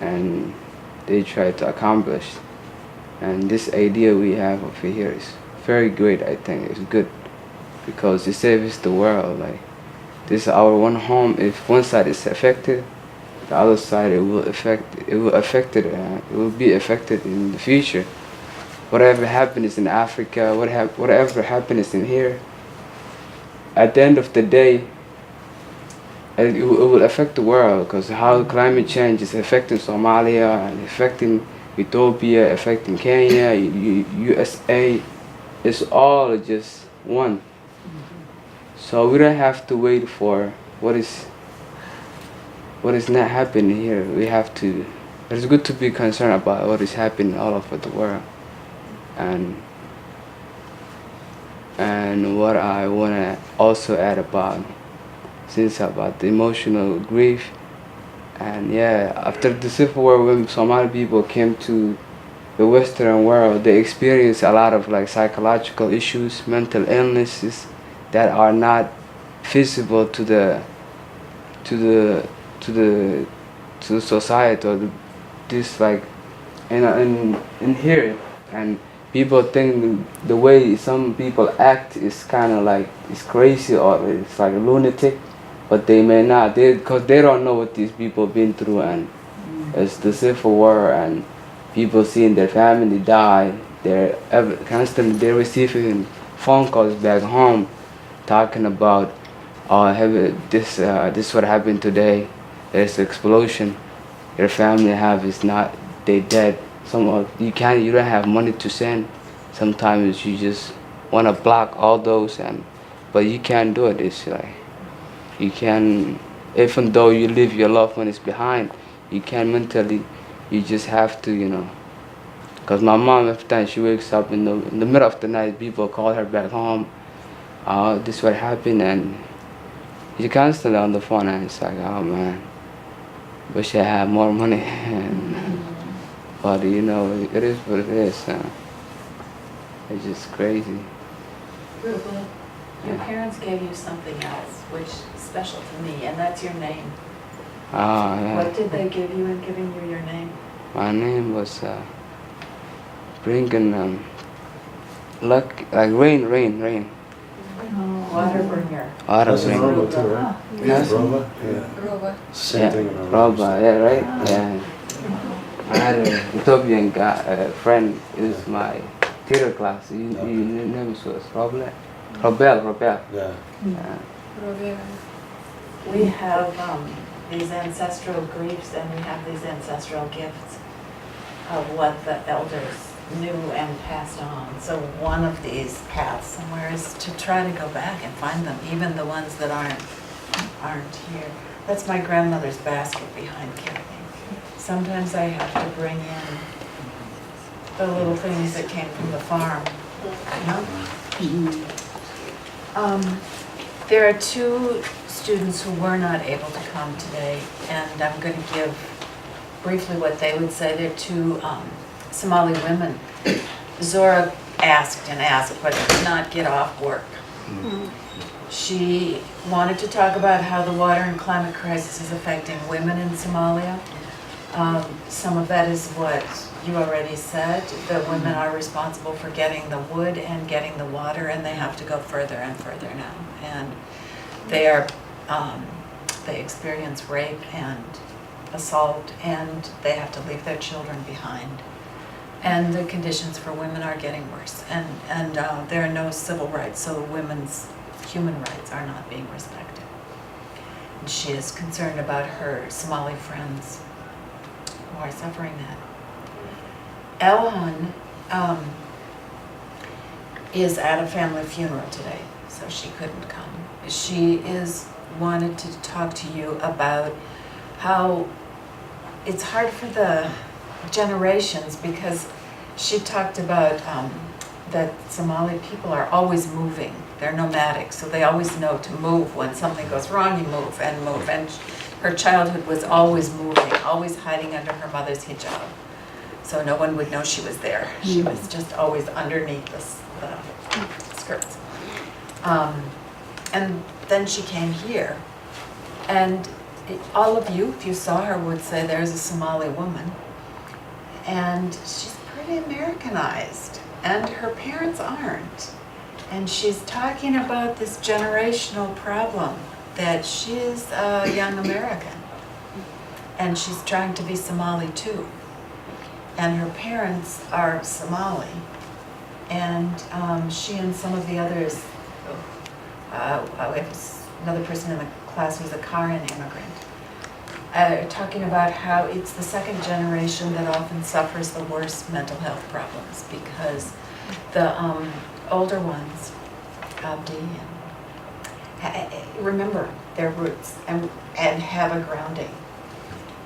and they try to accomplish. And this idea we have over here is very great, I think. It's good because it saves the world. Like, this is our one home. If one side is affected, the other side it will be affected in the future. Whatever happens in Africa, whatever happens in here, at the end of the day, it will affect the world, because how climate change is affecting Somalia and affecting Ethiopia, affecting Kenya, USA, it's all just one. So we don't have to wait for what is not happening here. We have to. It's good to be concerned about what is happening all over the world. And what I want to also add about the emotional grief. And yeah, after the civil war, when Somali people came to the Western world, they experienced a lot of like psychological issues, mental illnesses that are not visible to the society, or this like in here. And people think the way some people act is kind of like it's crazy or it's like a lunatic, but they may not, because they don't know what these people been through. And it's the civil war, and people seeing their family die. They're constantly receiving phone calls back home talking about, oh, this what happened today. There's an explosion. Your family they dead. You don't have money to send. Sometimes you just want to block all those, but you can't do it. It's like, you can, even though you leave your loved ones behind, you can mentally, you just have to, because my mom, every time she wakes up in the middle of the night, people call her back home. This what happened, and she's constantly on the phone, and it's like, oh man, wish I had more money. But you know, it is what it is. It's just crazy. Ruben, your parents gave you something else, which is special to me, and that's your name. Ah, yeah. What did they give you in giving you your name? My name was bringing luck, like rain. Water bringer. Water That's in bring. Oromo too, right? Yes. Oromo? Yeah. Roba. Same Yeah, thing in Oromo. Roba, yeah, right? Yeah. I had an Ethiopian guy, friend, is my theater class. His name was Robel. Yeah. Roba. We have these ancestral griefs and we have these ancestral gifts of what the elders knew and passed on. So one of these paths somewhere is to try to go back and find them, even the ones that aren't here. That's my grandmother's basket behind Kathy. Sometimes I have to bring in the little things that came from the farm. There are two students who were not able to come today, and I'm going to give briefly what they would say. They're two Somali women. Zora asked and asked, but could not get off work. She wanted to talk about how the water and climate crisis is affecting women in Somalia. Some of that is what you already said. The women are responsible for getting the wood and getting the water, and they have to go further and further now. And they experience rape and assault, and they have to leave their children behind. And the conditions for women are getting worse. And there are no civil rights, so women's human rights are not being respected. And she is concerned about her Somali friends who are suffering that. Elhan is at a family funeral today, so she couldn't come. She wanted to talk to you about how it's hard for the generations, because she talked about that Somali people are always moving. They're nomadic, so they always know to move. When something goes wrong, you move and move. And her childhood was always moving, always hiding under her mother's hijab. So no one would know she was there. She was just always underneath the skirts. And then she came here. And all of you, if you saw her, would say there's a Somali woman. And she's pretty Americanized, and her parents aren't. And she's talking about this generational problem, that she's a young American, and she's trying to be Somali too. And her parents are Somali, and she and some of the others, we have another person in the class who's a Karen immigrant, talking about how it's the second generation that often suffers the worst mental health problems, because the older ones, Abdi, remember their roots and have a grounding.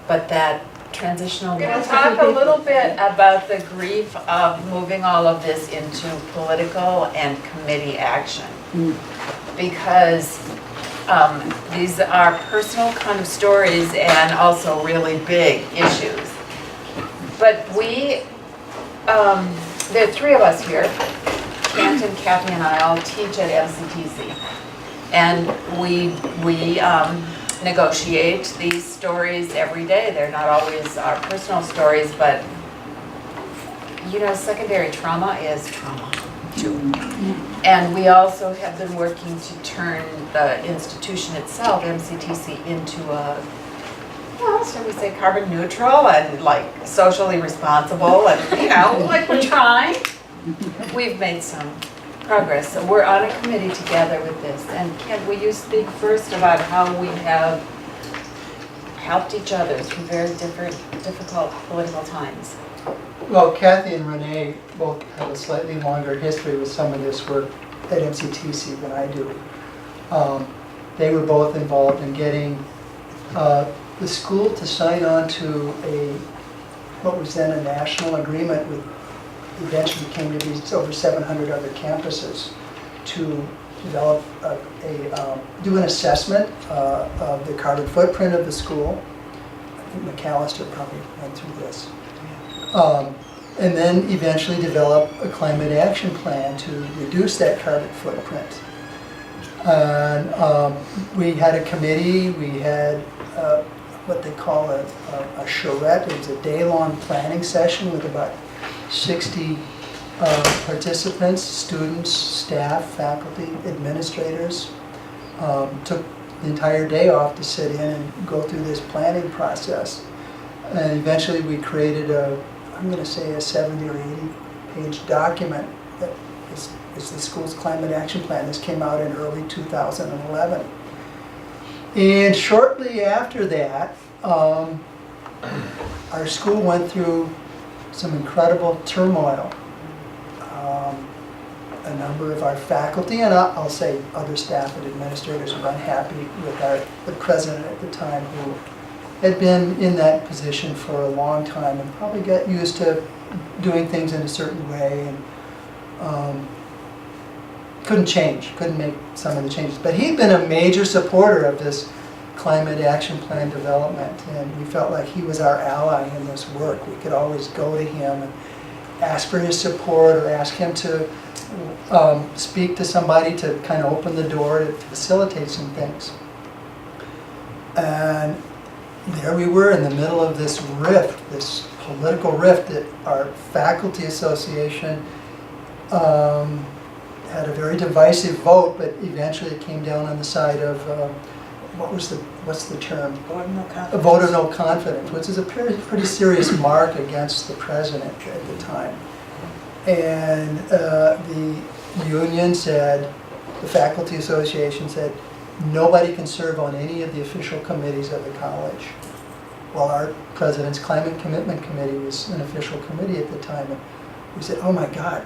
But that transitional... We're going to talk a little bit about the grief of moving all of this into political and committee action. Because these are personal kind of stories and also really big issues. But there are three of us here. Canton, Kathy, and I all teach at MCTC. And we negotiate these stories every day. They're not always our personal stories, but you know, secondary trauma is trauma too. And we also have been working to turn the institution itself, MCTC, into a, well, shall we say, carbon neutral and like socially responsible, and you know, like we're trying. We've made some progress, so we're on a committee together with this. And Kent, will you speak first about how we have helped each other through very difficult political times? Well, Kathy and Ranae both have a slightly longer history with some of this work at MCTC than I do. They were both involved in getting the school to sign on to what was then a national agreement with eventually came to be over 700 other campuses to develop do an assessment of the carbon footprint of the school. I think McAllister probably went through this. And then eventually develop a climate action plan to reduce that carbon footprint. And we had a committee, we had what they call a charrette. It was a day-long planning session with about 60 participants, students, staff, faculty, administrators. Took the entire day off to sit in and go through this planning process. And eventually we created I'm going to say a 70 or 80 page document that is the school's climate action plan. This came out in early 2011. And shortly after that, our school went through some incredible turmoil. A number of our faculty, and I'll say other staff and administrators, were unhappy with the president at the time, who had been in that position for a long time and probably got used to doing things in a certain way, and couldn't make some of the changes. But he'd been a major supporter of this climate action plan development, and we felt like he was our ally in this work. We could always go to him and ask for his support, or ask him to speak to somebody to kind of open the door to facilitate some things. And there we were in the middle of this rift, this political rift, that our faculty association had a very divisive vote, but eventually it came down on the side of what's the term? Vote of no confidence. A vote of no confidence, which is a pretty serious mark against the president at the time. And the union said, the faculty association said, nobody can serve on any of the official committees of the college. Well, our president's climate commitment committee was an official committee at the time, and we said, oh my God,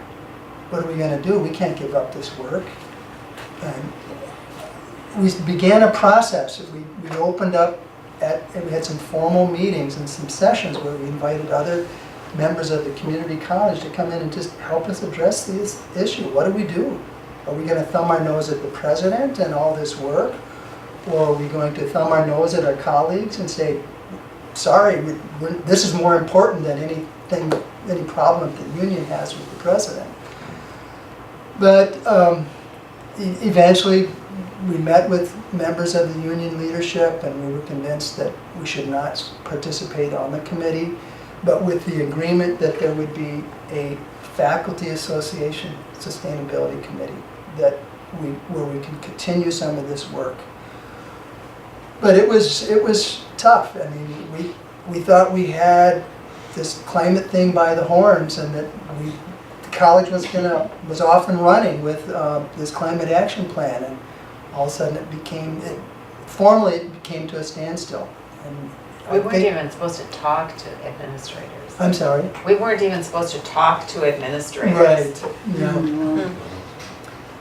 what are we going to do? We can't give up this work. And we began a process. We opened up, and we had some formal meetings and some sessions where we invited other members of the community college to come in and just help us address this issue. What do we do? Are we going to thumb our nose at the president and all this work? Or are we going to thumb our nose at our colleagues and say, sorry, this is more important than any problem the union has with the president? But eventually we met with members of the union leadership, and we were convinced that we should not participate on the committee, but with the agreement that there would be a faculty association sustainability committee where we can continue some of this work. But it was tough. I mean, we thought we had this climate thing by the horns, and that the college was off and running with this climate action plan, and all of a sudden it became to a standstill. And We weren't even supposed to talk to administrators. I'm sorry? We weren't even supposed to talk to administrators. Right, yeah.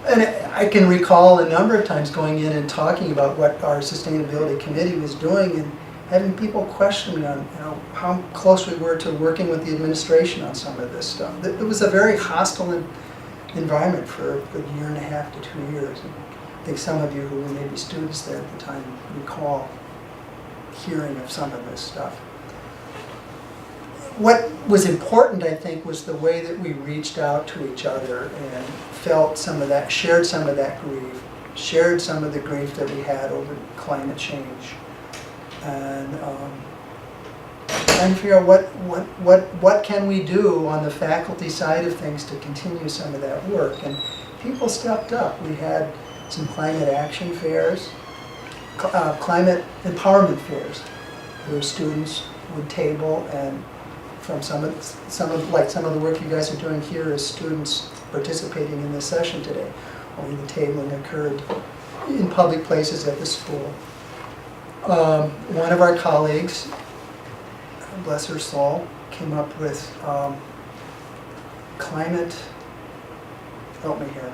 And I can recall a number of times going in and talking about what our sustainability committee was doing, and having people question me on how close we were to working with the administration on some of this stuff. It was a very hostile environment for a good year and a half to 2 years. And I think some of you who were maybe students there at the time recall hearing of some of this stuff. What was important, I think, was the way that we reached out to each other and felt some of that, shared some of that grief, shared some of the grief that we had over climate change, and trying to figure out what can we do on the faculty side of things to continue some of that work. And people stepped up. We had some climate action fairs, climate empowerment fairs, where students would table, and from some of the work you guys are doing here as students participating in this session today, only the tabling occurred in public places at the school. One of our colleagues, bless her soul, came up with climate, help me here.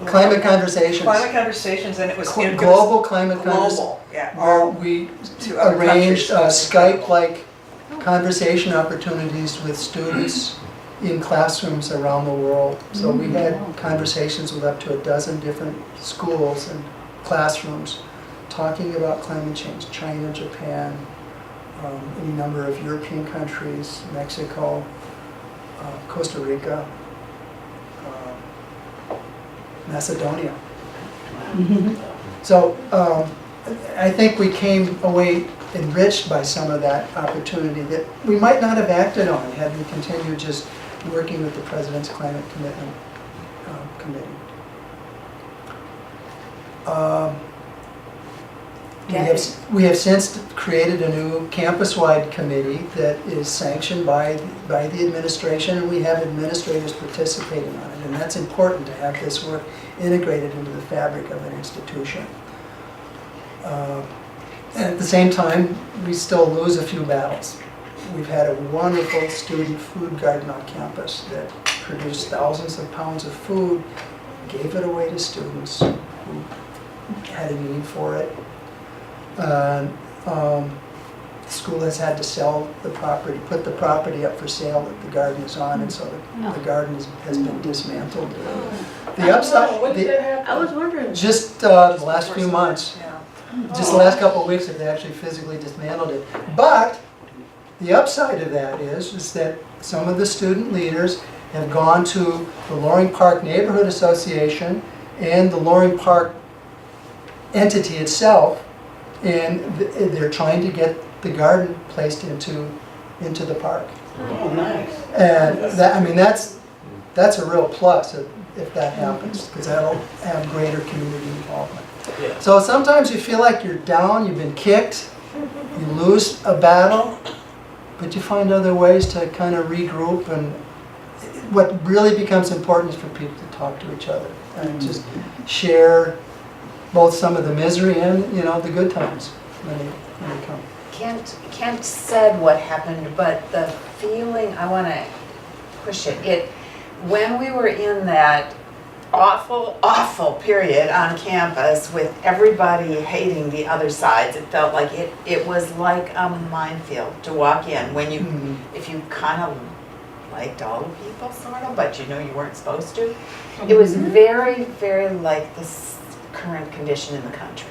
Climate conversations. Climate conversations, and it was Global climate conversations. global, yeah. Where we to other arranged countries. Skype-like conversation opportunities with students in classrooms around the world. So we had conversations with up to 12 different schools and classrooms talking about climate change. China, Japan, any number of European countries, Mexico, Costa Rica, Macedonia. So I think we came away enriched by some of that opportunity that we might not have acted on had we continued just working with the President's Climate Commitment Committee. We have since created a new campus-wide committee that is sanctioned by the administration, and we have administrators participating on it. And that's important to have this work integrated into the fabric of an institution. And at the same time, we still lose a few battles. We've had a wonderful student food garden on campus that produced thousands of pounds of food, gave it away to students who had a need for it. The school has had to sell the property, put the property up for sale that the garden is on, and so the garden has been dismantled. The upside, I was wondering. just the last few months, just the last couple of weeks, have they actually physically dismantled it. But the upside of that is that some of the student leaders have gone to the Loring Park Neighborhood Association and the Loring Park entity itself, and they're trying to get the garden placed into the park. Oh, nice. And that, I mean, that's a real plus if that happens, because that'll have greater community involvement. Yeah. So sometimes you feel like you're down, you've been kicked, you lose a battle, but you find other ways to kind of regroup, and what really becomes important is for people to talk to each other and just share both some of the misery and, you know, the good times when they come. Kent said what happened, but the feeling, I want to push it. When we were in that awful period on campus with everybody hating the other sides, it felt like it was like a minefield to walk in when you, if you kind of liked all the people sort of, but you know you weren't supposed to. It was very, very like this current condition in the country.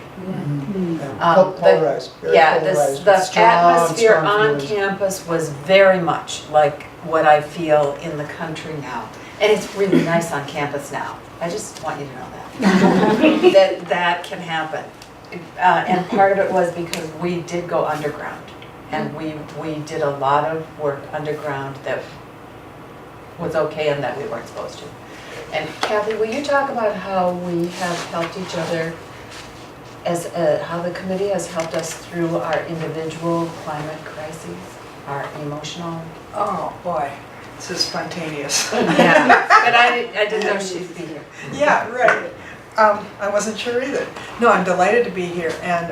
Polarized, very polarized. The Strong atmosphere on feelings. campus was very much like what I feel in the country now. And it's really nice on campus now. I just want you to know that. that can happen. And part of it was because we did go underground. And we did a lot of work underground that was okay and that we weren't supposed to. And Kathy, will you talk about how we have helped each other, how the committee has helped us through our individual climate crises, our emotional? Oh, boy, this is spontaneous. Yeah, but I didn't know she'd be here. Yeah, right. I wasn't sure either. No, I'm delighted to be here, and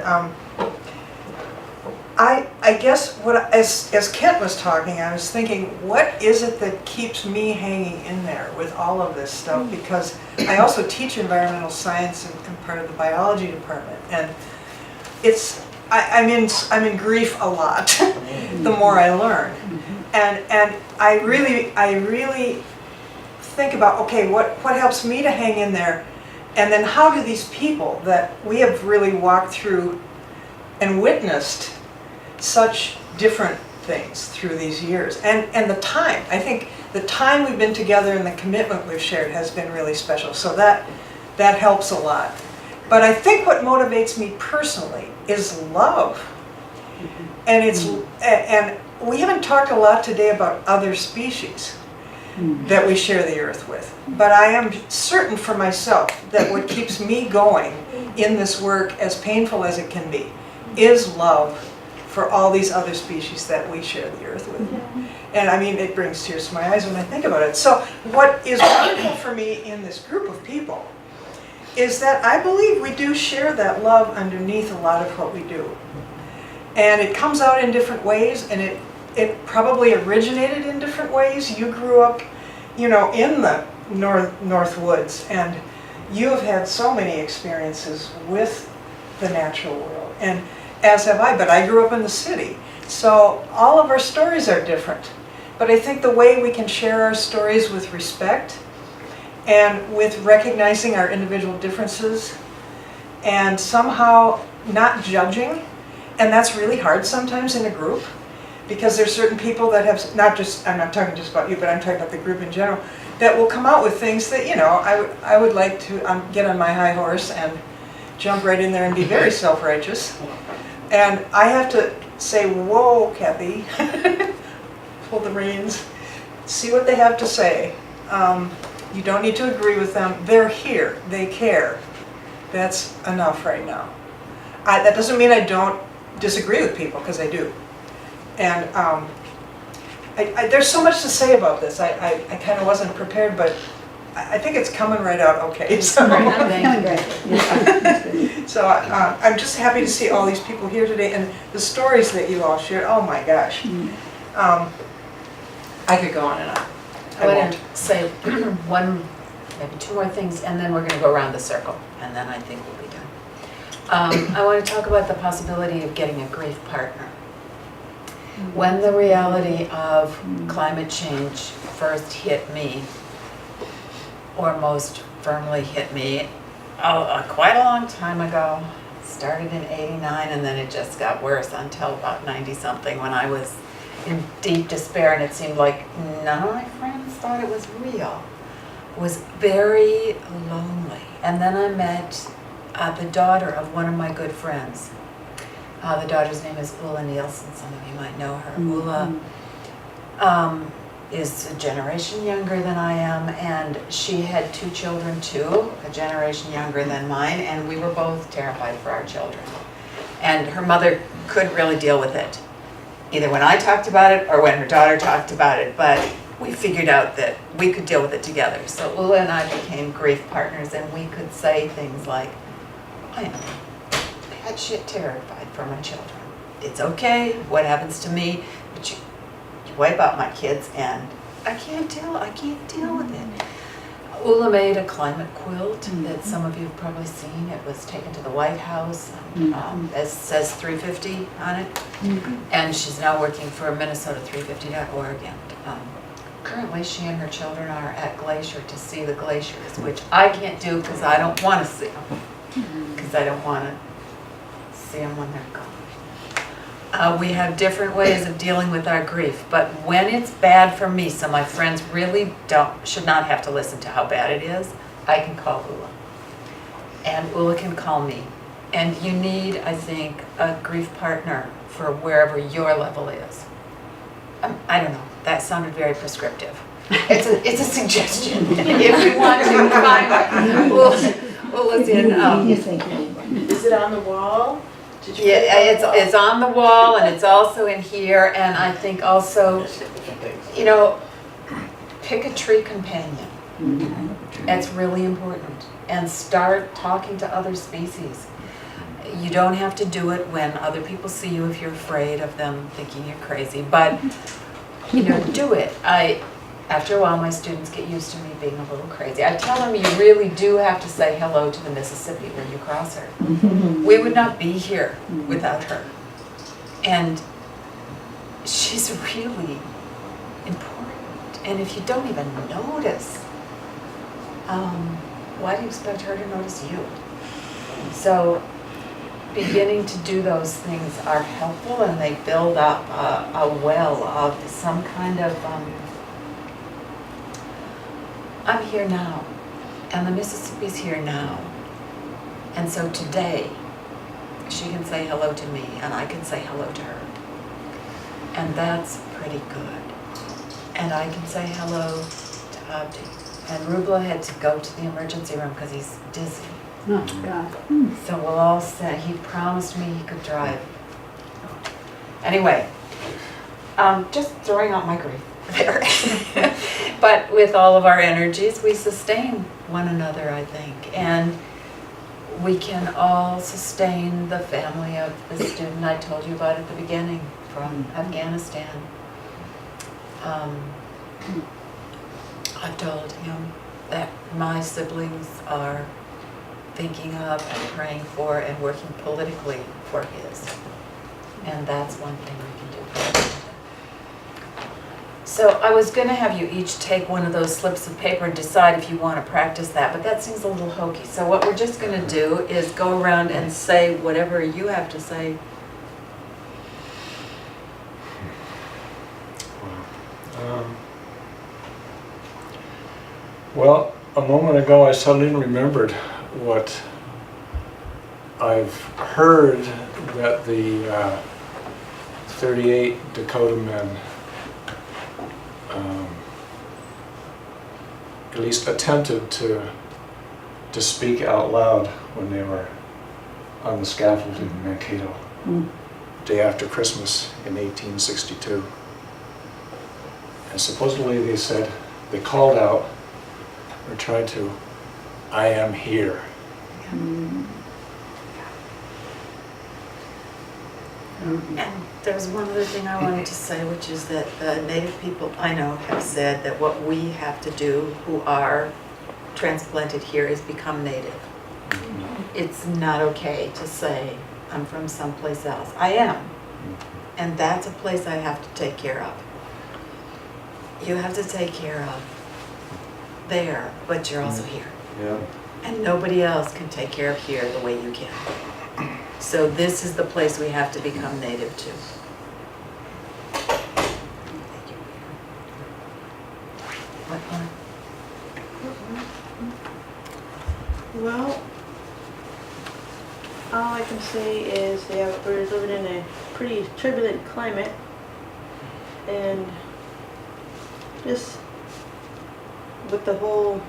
I guess as Kent was talking, I was thinking, what is it that keeps me hanging in there with all of this stuff? Because I also teach environmental science and part of the biology department, and I'm in grief a lot the more I learn, and I really think about, okay, what helps me to hang in there, and then how do these people that we have really walked through and witnessed such different things through these years, and the time. I think the time we've been together and the commitment we've shared has been really special, so that helps a lot. But I think what motivates me personally is love, and and we haven't talked a lot today about other species that we share the earth with, but I am certain for myself that what keeps me going in this work, as painful as it can be, is love for all these other species that we share the earth with. And I mean, it brings tears to my eyes when I think about it. So what is wonderful for me in this group of people is that I believe we do share that love underneath a lot of what we do. And it comes out in different ways, and it probably originated in different ways. You grew up, you know, in the North Woods, and you have had so many experiences with the natural world, and as have I, but I grew up in the city. So all of our stories are different. But I think the way we can share our stories with respect and with recognizing our individual differences and somehow not judging And that's really hard sometimes in a group, because there's certain people that have, not just, I'm not talking just about you, but I'm talking about the group in general, that will come out with things that, you know, I would like to get on my high horse and jump right in there and be very self-righteous. And I have to say, whoa, Kathy, pull the reins, see what they have to say. You don't need to agree with them. They're here, they care. That's enough right now. That doesn't mean I don't disagree with people, because I do. And there's so much to say about this. I kind of wasn't prepared, but I think it's coming right out okay. So, so I'm just happy to see all these people here today, and the stories that you all shared. Oh my gosh. I could go on and on. I want to say one, maybe two more things, and then we're going to go around the circle, and then I think we'll be done. I want to talk about the possibility of getting a grief partner. When the reality of climate change first hit me, or most firmly hit me, quite a long time ago, started in '89, and then it just got worse until about 90-something, when I was in deep despair, and it seemed like none of my friends thought it was real. It was very lonely. And then I met the daughter of one of my good friends. The daughter's name is Ulla Nielsen. Some of you might know her. Ulla is a generation younger than I am, and she had 2 children too, a generation younger than mine, and we were both terrified for our children. And her mother couldn't really deal with it, either when I talked about it or when her daughter talked about it, but we figured out that we could deal with it together. So Ulla and I became grief partners, and we could say things like, I am bad shit terrified for my children. It's okay, what happens to me, but you wipe out my kids, and I can't deal with it. Ulla made a climate quilt that some of you have probably seen. It was taken to the White House. It says 350 on it. And she's now working for Minnesota350.org. And currently she and her children are at Glacier to see the glaciers, which I can't do because I don't want to see them. Because I don't want to see them when they're gone. We have different ways of dealing with our grief, but when it's bad for me, so my friends really should not have to listen to how bad it is, I can call Ulla. And Ulla can call me. And you need, I think, a grief partner for wherever your level is. I don't know, that sounded very prescriptive. It's a suggestion. If you want to find Ulla's in. Is it on the wall? Yeah, it's on the wall, and it's also in here, and I think also, you know, pick a tree companion. That's really important. And start talking to other species. You don't have to do it when other people see you if you're afraid of them thinking you're crazy, but, you know, do it. After a while, my students get used to me being a little crazy. I tell them you really do have to say hello to the Mississippi when you cross her. We would not be here without her. And she's really important. And if you don't even notice, why do you expect her to notice you? So beginning to do those things are helpful, and they build up a well of some kind of I'm here now, and the Mississippi's here now. And so today, she can say hello to me, and I can say hello to her. And that's pretty good. And I can say hello to Abdi. And Rubla had to go to the emergency room because he's dizzy. Oh, God. So we'll all say, he promised me he could drive. Anyway, just throwing out my grief there. But with all of our energies, we sustain one another, I think. And we can all sustain the family of the student I told you about at the beginning from Afghanistan. I've told him that my siblings are thinking of and praying for and working politically for his. And that's one thing we can do. So I was going to have you each take one of those slips of paper and decide if you want to practice that, but that seems a little hokey. So what we're just going to do is go around and say whatever you have to say Well, a moment ago I suddenly remembered what I've heard that the 38 Dakota men at least attempted to speak out loud when they were on the scaffold in Mankato, day after Christmas in 1862. And supposedly they said, they called out or tried to, "I am here." And there's one other thing I wanted to say, which is that the Native people I know have said that what we have to do who are transplanted here is become Native. It's not okay to say, I'm from someplace else. I am. And that's a place I have to take care of. You have to take care of there, but you're also here. Yeah. And nobody else can take care of here the way you can. So this is the place we have to become native to. What, Anna? Well, all I can say is, yeah, we're living in a pretty turbulent climate, and just with the whole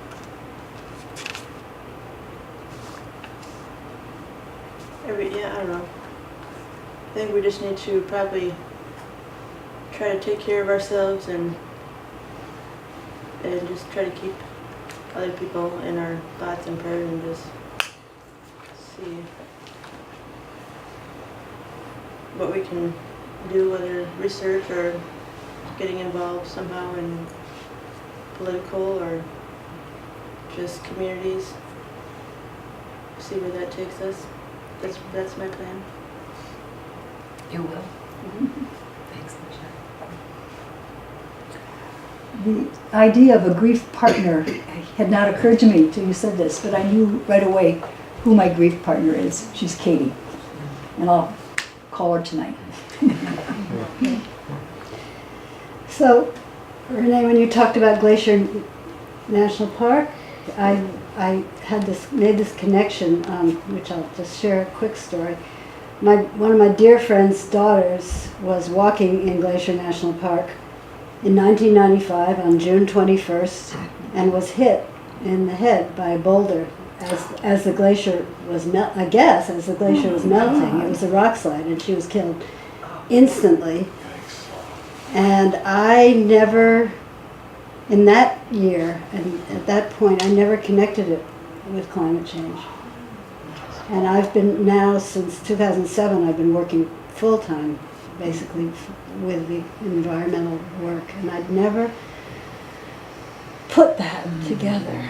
I don't know. I think we just need to probably try to take care of ourselves and just try to keep other people in our thoughts and prayers and just see what we can do, whether research or getting involved somehow in political or just communities. See where that takes us. That's my plan. You will. Thanks, Michelle. The idea of a grief partner had not occurred to me till you said this, but I knew right away who my grief partner is. She's Katie, and I'll call her tonight. So, Renee, when you talked about Glacier National Park, I made this connection, which I'll just share a quick story. One of my dear friend's daughters was walking in Glacier National Park in 1995 on June 21st and was hit in the head by a boulder as the glacier was melting. It was a rock slide, and she was killed instantly. And I never, in that year and at that point, I never connected it with climate change. And I've been now, since 2007, I've been working full-time, basically, with the environmental work. And I'd never put that together.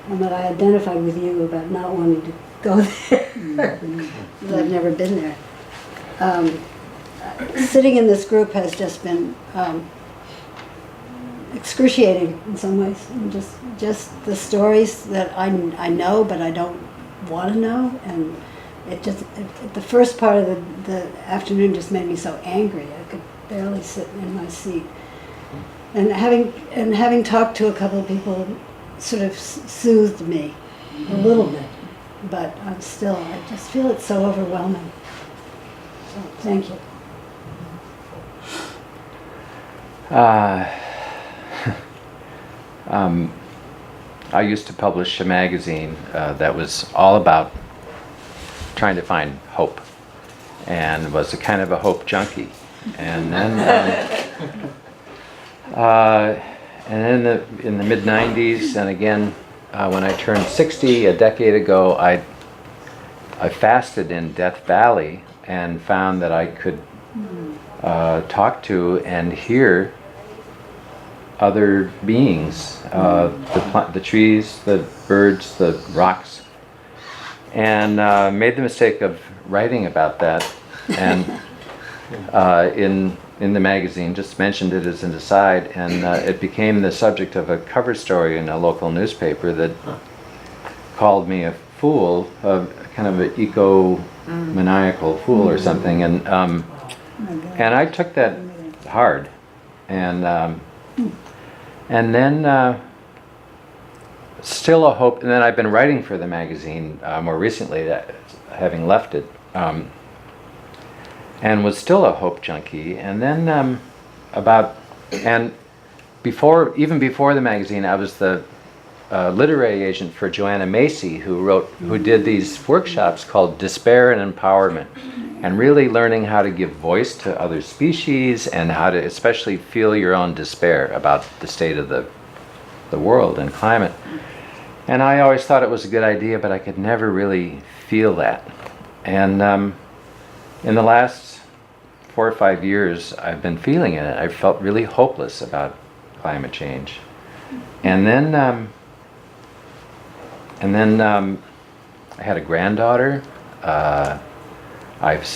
And that I identified with you about not wanting to go there, because I've never been there. Sitting in this group has just been excruciating in some ways, and just the stories that I know but I don't want to know, and the first part of the afternoon just made me so angry I could barely sit in my seat. And having talked to a couple of people sort of soothed me a little bit, but I just feel it's so overwhelming. So thank you. I used to publish a magazine that was all about trying to find hope, and was a kind of a hope junkie. And then, in the mid '90s, and again when I turned 60 a decade ago, I fasted in Death Valley and found that I could talk to and hear other beings, the trees, the birds, the rocks, and made the mistake of writing about that, and in the magazine, just mentioned it as an aside, and it became the subject of a cover story in a local newspaper that called me a fool, kind of an eco-maniacal fool or something, and I took that hard. And then still a hope. And then I've been writing for the magazine more recently, having left it, and was still a hope junkie. And then even before the magazine, I was the literary agent for Joanna Macy, who did these workshops called Despair and Empowerment, and really learning how to give voice to other species and how to especially feel your own despair about the state of the world and climate. And I always thought it was a good idea, but I could never really feel that. And in the last 4 or 5 years, I've been feeling it. I felt really hopeless about climate change. And then I had a granddaughter. I've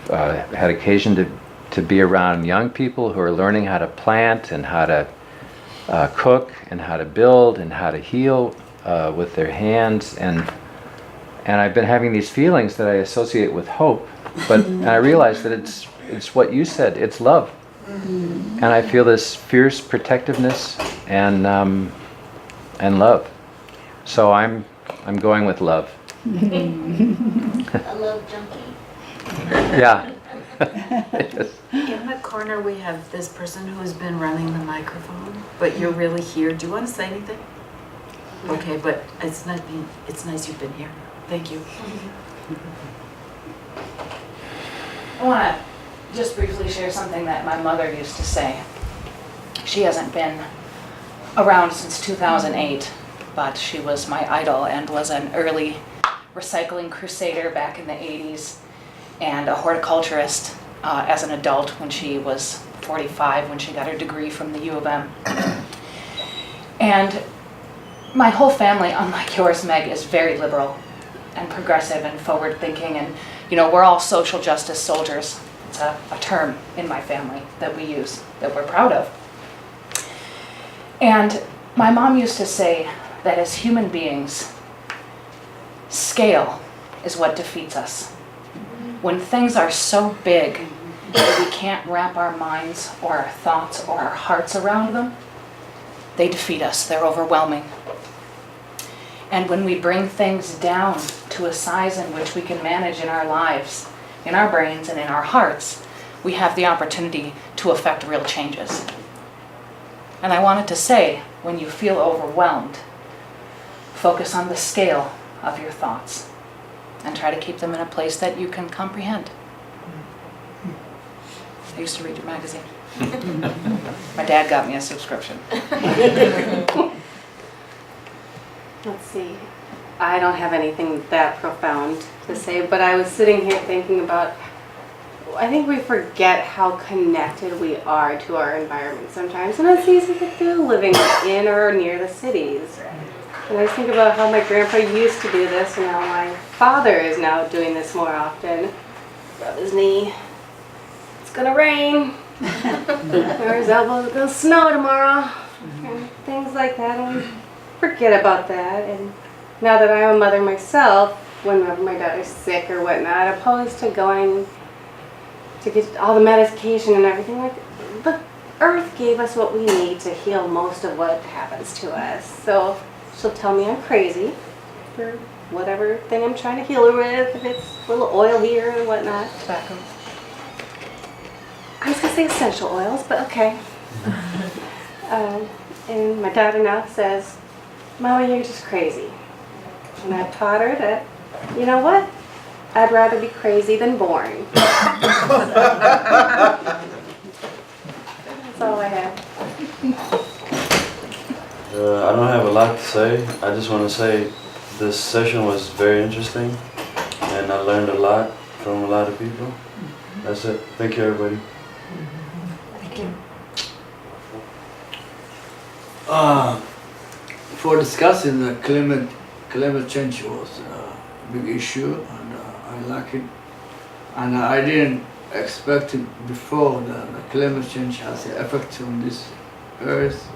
had occasion to be around young people who are learning how to plant and how to cook and how to build and how to heal with their hands. And I've been having these feelings that I associate with hope. And I realized that it's what you said. It's love. And I feel this fierce protectiveness and love. So I'm going with love. A love junkie. Yeah. In the corner, we have this person who's been running the microphone, but you're really here. Do you want to say anything? Okay, but it's nice you've been here. Thank you. I want to just briefly share something that my mother used to say. She hasn't been around since 2008, but she was my idol and was an early recycling crusader back in the 80s and a horticulturist as an adult when she was 45, when she got her degree from the U of M. And my whole family, unlike yours, Meg, is very liberal and progressive and forward-thinking, and we're all social justice soldiers. It's a term in my family that we use, that we're proud of. And my mom used to say that as human beings, scale is what defeats us. When things are so big that we can't wrap our minds or our thoughts or our hearts around them, they defeat us. They're overwhelming. And when we bring things down to a size in which we can manage in our lives, in our brains and in our hearts, we have the opportunity to affect real changes. And I wanted to say, when you feel overwhelmed, focus on the scale of your thoughts and try to keep them in a place that you can comprehend. I used to read your magazine. My dad got me a subscription. Let's see. I don't have anything that profound to say, but I was sitting here thinking about, I think we forget how connected we are to our environment sometimes, and it's easy to do living in or near the cities. And I think about how my grandpa used to do this, and how my father is now doing this more often. Rub his knee. It's gonna rain. Or his elbow, it's gonna snow tomorrow. And things like that, and we forget about that. And now that I'm a mother myself, whenever my daughter's sick or whatnot, opposed to going to get all the medication and everything, like the earth gave us what we need to heal most of what happens to us. So she'll tell me I'm crazy for whatever thing I'm trying to heal her with, if it's a little oil here and whatnot. Tobacco. I was going to say essential oils, but okay. And my daughter now says, Mama, you're just crazy. And I've taught her that, you know what? I'd rather be crazy than boring. That's all I have. I don't have a lot to say. I just want to say this session was very interesting and I learned a lot from a lot of people. That's it. Thank you, everybody. Thank you. For discussing the climate change was a big issue, and I like it. And I didn't expect it before that the climate change has an effect on this earth.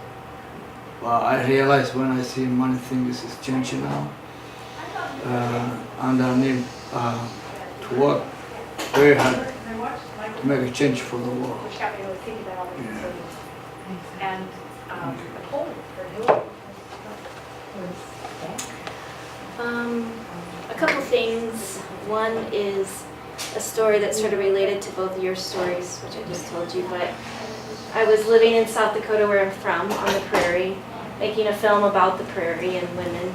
But I realize when I see many things is changing now, and I need to work very hard to make a change for the world. Yeah. And a poem for who? A couple things. One is a story that's sort of related to both of your stories, which I just told you, but I was living in South Dakota, where I'm from, on the prairie, making a film about the prairie and women.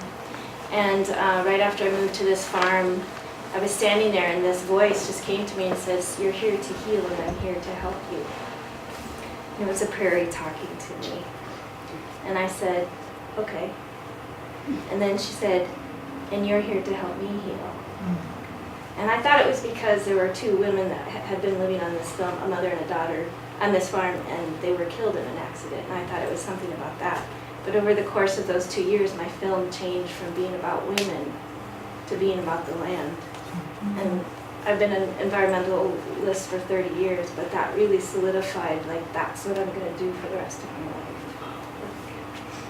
And right after I moved to this farm, I was standing there and this voice just came to me and says, "You're here to heal and I'm here to help you." And it was a prairie talking to me. And I said, "Okay." And then she said, "And you're here to help me heal." And I thought it was because there were two women that had been living on this film, a mother and a daughter, on this farm, and they were killed in an accident. And I thought it was something about that. But over the course of those 2 years, my film changed from being about women to being about the land. And I've been an environmentalist for 30 years, but that really solidified, like, that's what I'm going to do for the rest of my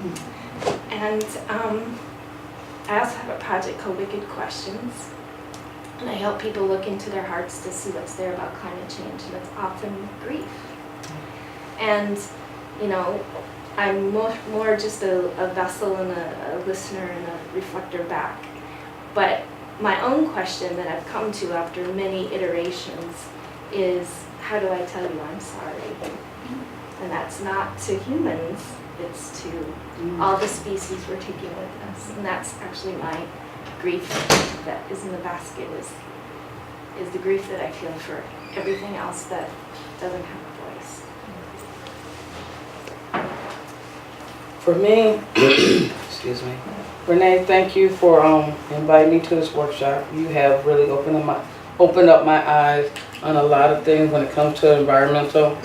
life. And I also have a project called Wicked Questions. And I help people look into their hearts to see what's there about climate change, and it's often grief. And, you know, I'm more just a vessel and a listener and a reflector back. But my own question that I've come to after many iterations is, how do I tell you I'm sorry? And that's not to humans, it's to all the species we're taking with us. And that's actually my grief that is in the basket, is the grief that I feel for everything else that doesn't have a voice. For me, excuse me, Ranae, thank you for inviting me to this workshop. You have really opened up my eyes on a lot of things when it comes to environmental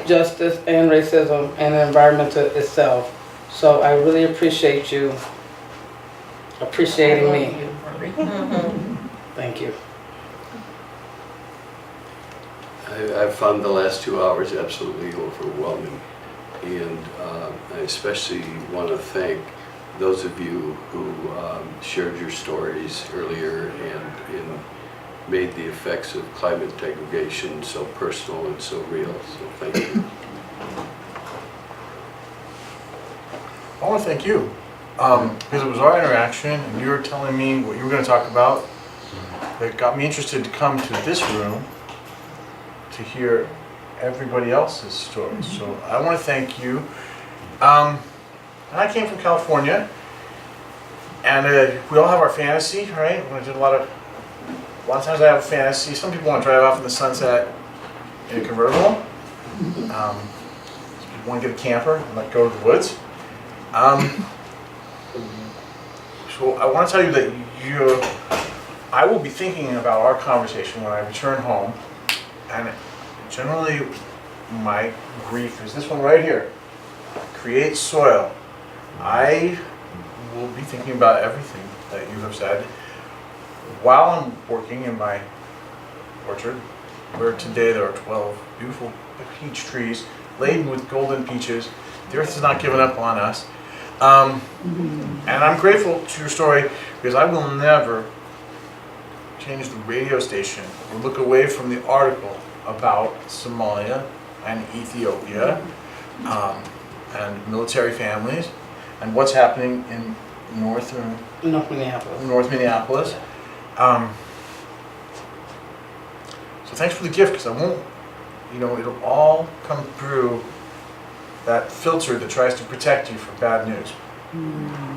justice and racism and the environment itself. So I really appreciate you appreciating me. Thank you. I've found the last 2 hours absolutely overwhelming, and I especially want to thank those of you who shared your stories earlier and made the effects of climate degradation so personal and so real, so thank you. I want to thank you, because it was our interaction and you were telling me what you were going to talk about that got me interested to come to this room to hear everybody else's stories. So I want to thank you. And I came from California, and we all have our fantasy, right? When I did a lot of times I have a fantasy. Some people want to drive off in the sunset in a convertible. Some people want to get a camper and like go to the woods. So I want to tell you that I will be thinking about our conversation when I return home, and generally my grief is this one right here. Create soil. I will be thinking about everything that you have said while I'm working in my orchard, where today there are 12 beautiful peach trees laden with golden peaches. The earth has not given up on us. And I'm grateful to your story, because I will never change the radio station or look away from the article about Somalia and Ethiopia and military families and what's happening in North Minneapolis. So thanks for the gift, because I won't, it'll all come through that filter that tries to protect you from bad news.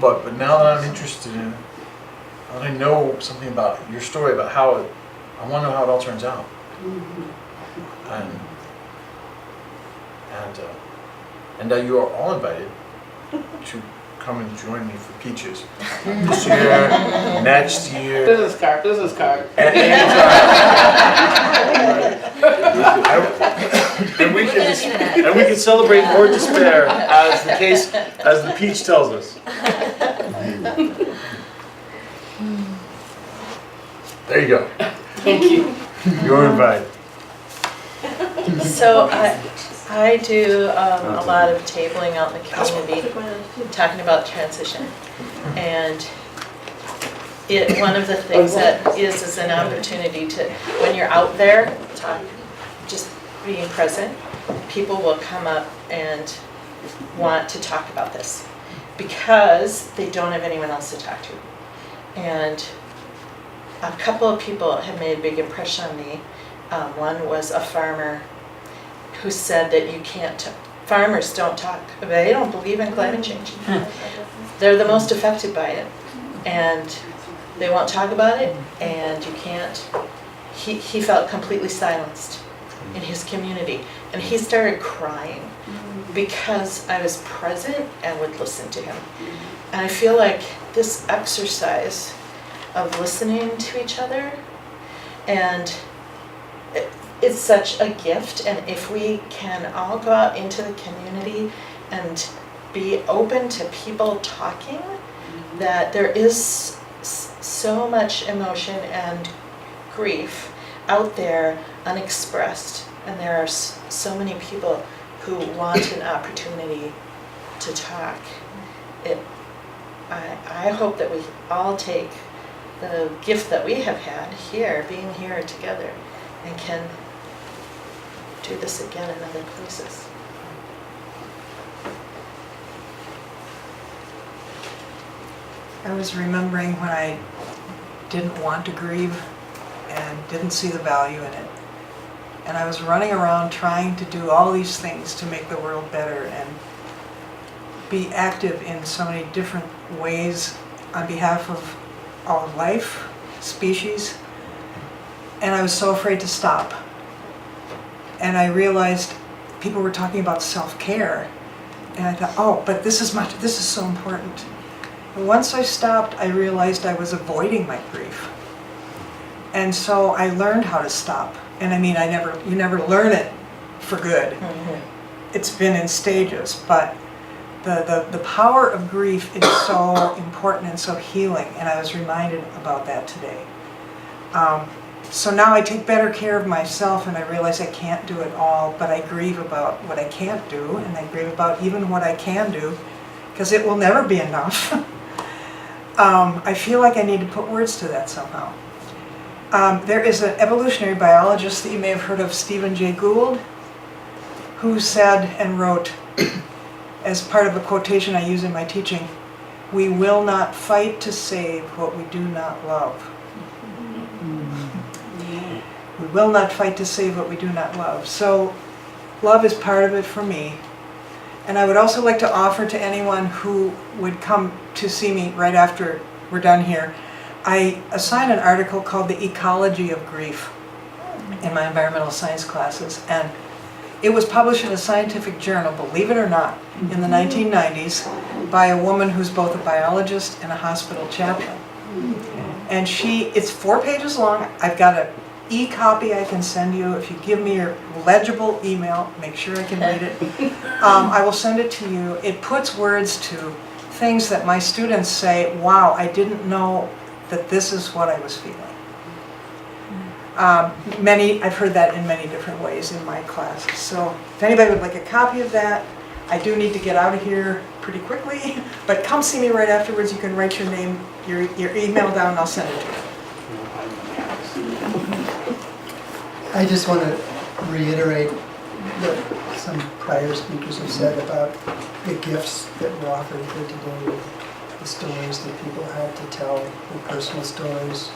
But now that I'm interested in, now that I know something about your story, about how I want to know how it all turns out. And you are all invited to come and join me for peaches this year, next year. Business card. And we can celebrate more despair as the peach tells us. There you go. Thank you. You're invited. So I do a lot of tabling out in the community, talking about transition, and one of the things that is an opportunity to, when you're out there, talk, just being present. People will come up and want to talk about this because they don't have anyone else to talk to. And a couple of people have made a big impression on me. One was a farmer who said that you can't, farmers don't talk, they don't believe in climate change. They're the most affected by it, and they won't talk about it, and you can't, he felt completely silenced in his community, and he started crying because I was present and would listen to him. And I feel like this exercise of listening to each other, and it's such a gift, and if we can all go out into the community and be open to people talking, that there is so much emotion and grief out there unexpressed, and there are so many people who want an opportunity to talk. I hope that we all take the gift that we have had here, being here together, and can do this again in other places. I was remembering when I didn't want to grieve and didn't see the value in it. And I was running around trying to do all these things to make the world better and be active in so many different ways on behalf of all of life, species. And I was so afraid to stop. And I realized people were talking about self-care. And I thought, oh, but this is so important. And once I stopped, I realized I was avoiding my grief. And so I learned how to stop. And I mean, you never learn it for good. It's been in stages, but the power of grief is so important and so healing, and I was reminded about that today. So now I take better care of myself, and I realize I can't do it all, but I grieve about what I can't do, and I grieve about even what I can do, because it will never be enough. I feel like I need to put words to that somehow. There is an evolutionary biologist that you may have heard of, Stephen Jay Gould, who said and wrote, as part of a quotation I use in my teaching, "We will not fight to save what we do not love." We will not fight to save what we do not love. So love is part of it for me. And I would also like to offer to anyone who would come to see me right after we're done here, I assign an article called The Ecology of Grief in my environmental science classes. And it was published in a scientific journal, believe it or not, in the 1990s by a woman who's both a biologist and a hospital chaplain. And it's 4 pages long. I've got an e-copy I can send you. If you give me your legible email, make sure I can read it. I will send it to you. It puts words to things that my students say, wow, I didn't know that this is what I was feeling. I've heard that in many different ways in my classes. So if anybody would like a copy of that, I do need to get out of here pretty quickly, but come see me right afterwards. You can write your name, your email down, and I'll send it to you. I just want to reiterate what some prior speakers have said about the gifts that were offered here today, the stories that people had to tell, their personal stories.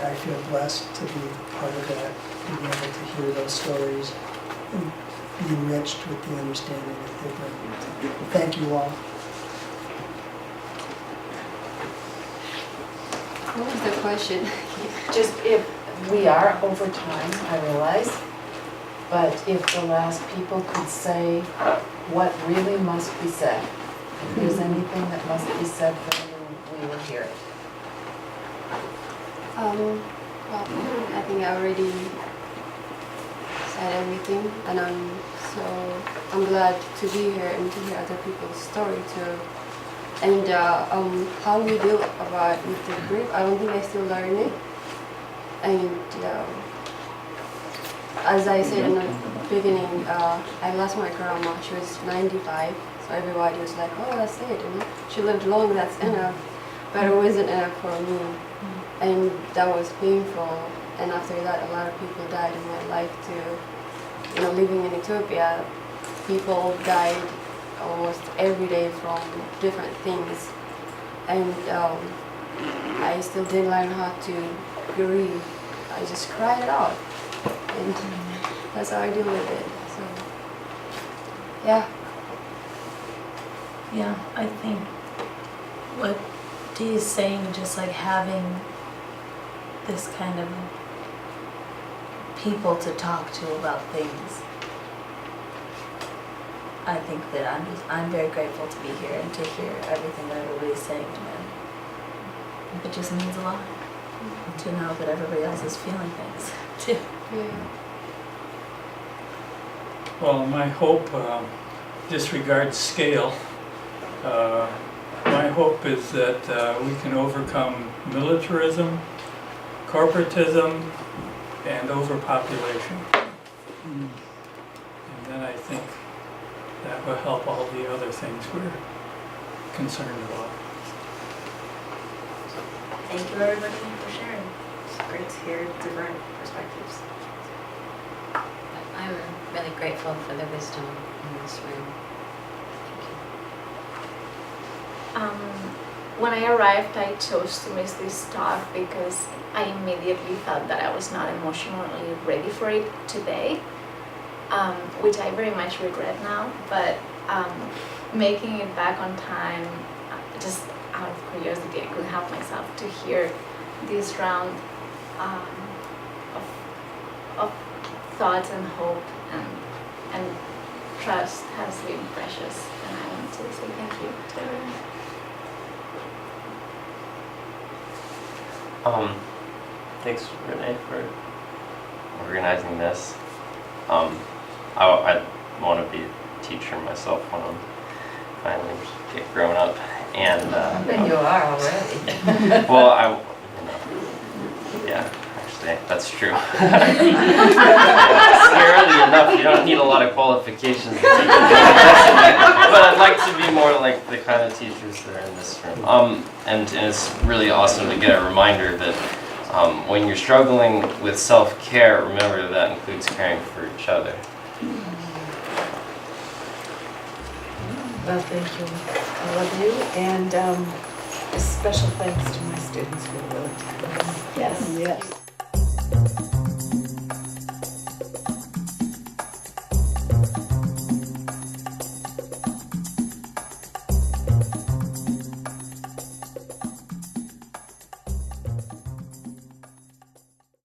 I feel blessed to be part of that, being able to hear those stories and be enriched with the understanding that they bring. Thank you all. What was the question? Just if we are over time, I realize, but if the last people could say what really must be said, if there's anything that must be said for you, we will hear it. Well, I think I already said everything, and I'm glad to be here and to hear other people's story too. And how we deal with the grief, I don't think I still learn it. And as I said in the beginning, I lost my grandma. She was 95, so everybody was like, "Oh, that's it. You know? She lived long. That's enough." But it wasn't enough for me, and that was painful. And after that, a lot of people died in my life too. You know, living in Ethiopia, people died almost every day from different things, and I still didn't learn how to grieve. I just cried it out, and that's how I deal with it. So, yeah. Yeah, I think what Dee is saying, just like having this kind of people to talk to about things. I think that I'm very grateful to be here and to hear everything that everybody's saying, and it just means a lot to know that everybody else is feeling things too. Well, my hope disregards scale. My hope is that we can overcome militarism, corporatism, and overpopulation. And then I think that will help all the other things we're concerned about. Thank you everybody for sharing. It's great to hear different perspectives. I'm really grateful for the wisdom in this room. When I arrived, I chose to miss this talk because I immediately felt that I was not emotionally ready for it today, which I very much regret now, but making it back on time, just out of curiosity, I couldn't help myself to hear this round of thoughts and hope and trust has been precious, and I want to say thank you to everyone. Thanks, Ranae, for organizing this. I want to be a teacher myself when I'm finally get grown up, and But you are already. well, yeah, actually, that's true. Scarily enough, you don't need a lot of qualifications to teach, but I'd like to be more like the kind of teachers that are in this room. And it's really awesome to get a reminder that when you're struggling with self-care, remember that includes caring for each other. Well, thank you, all of you, and special thanks to my students who will attend. Yes.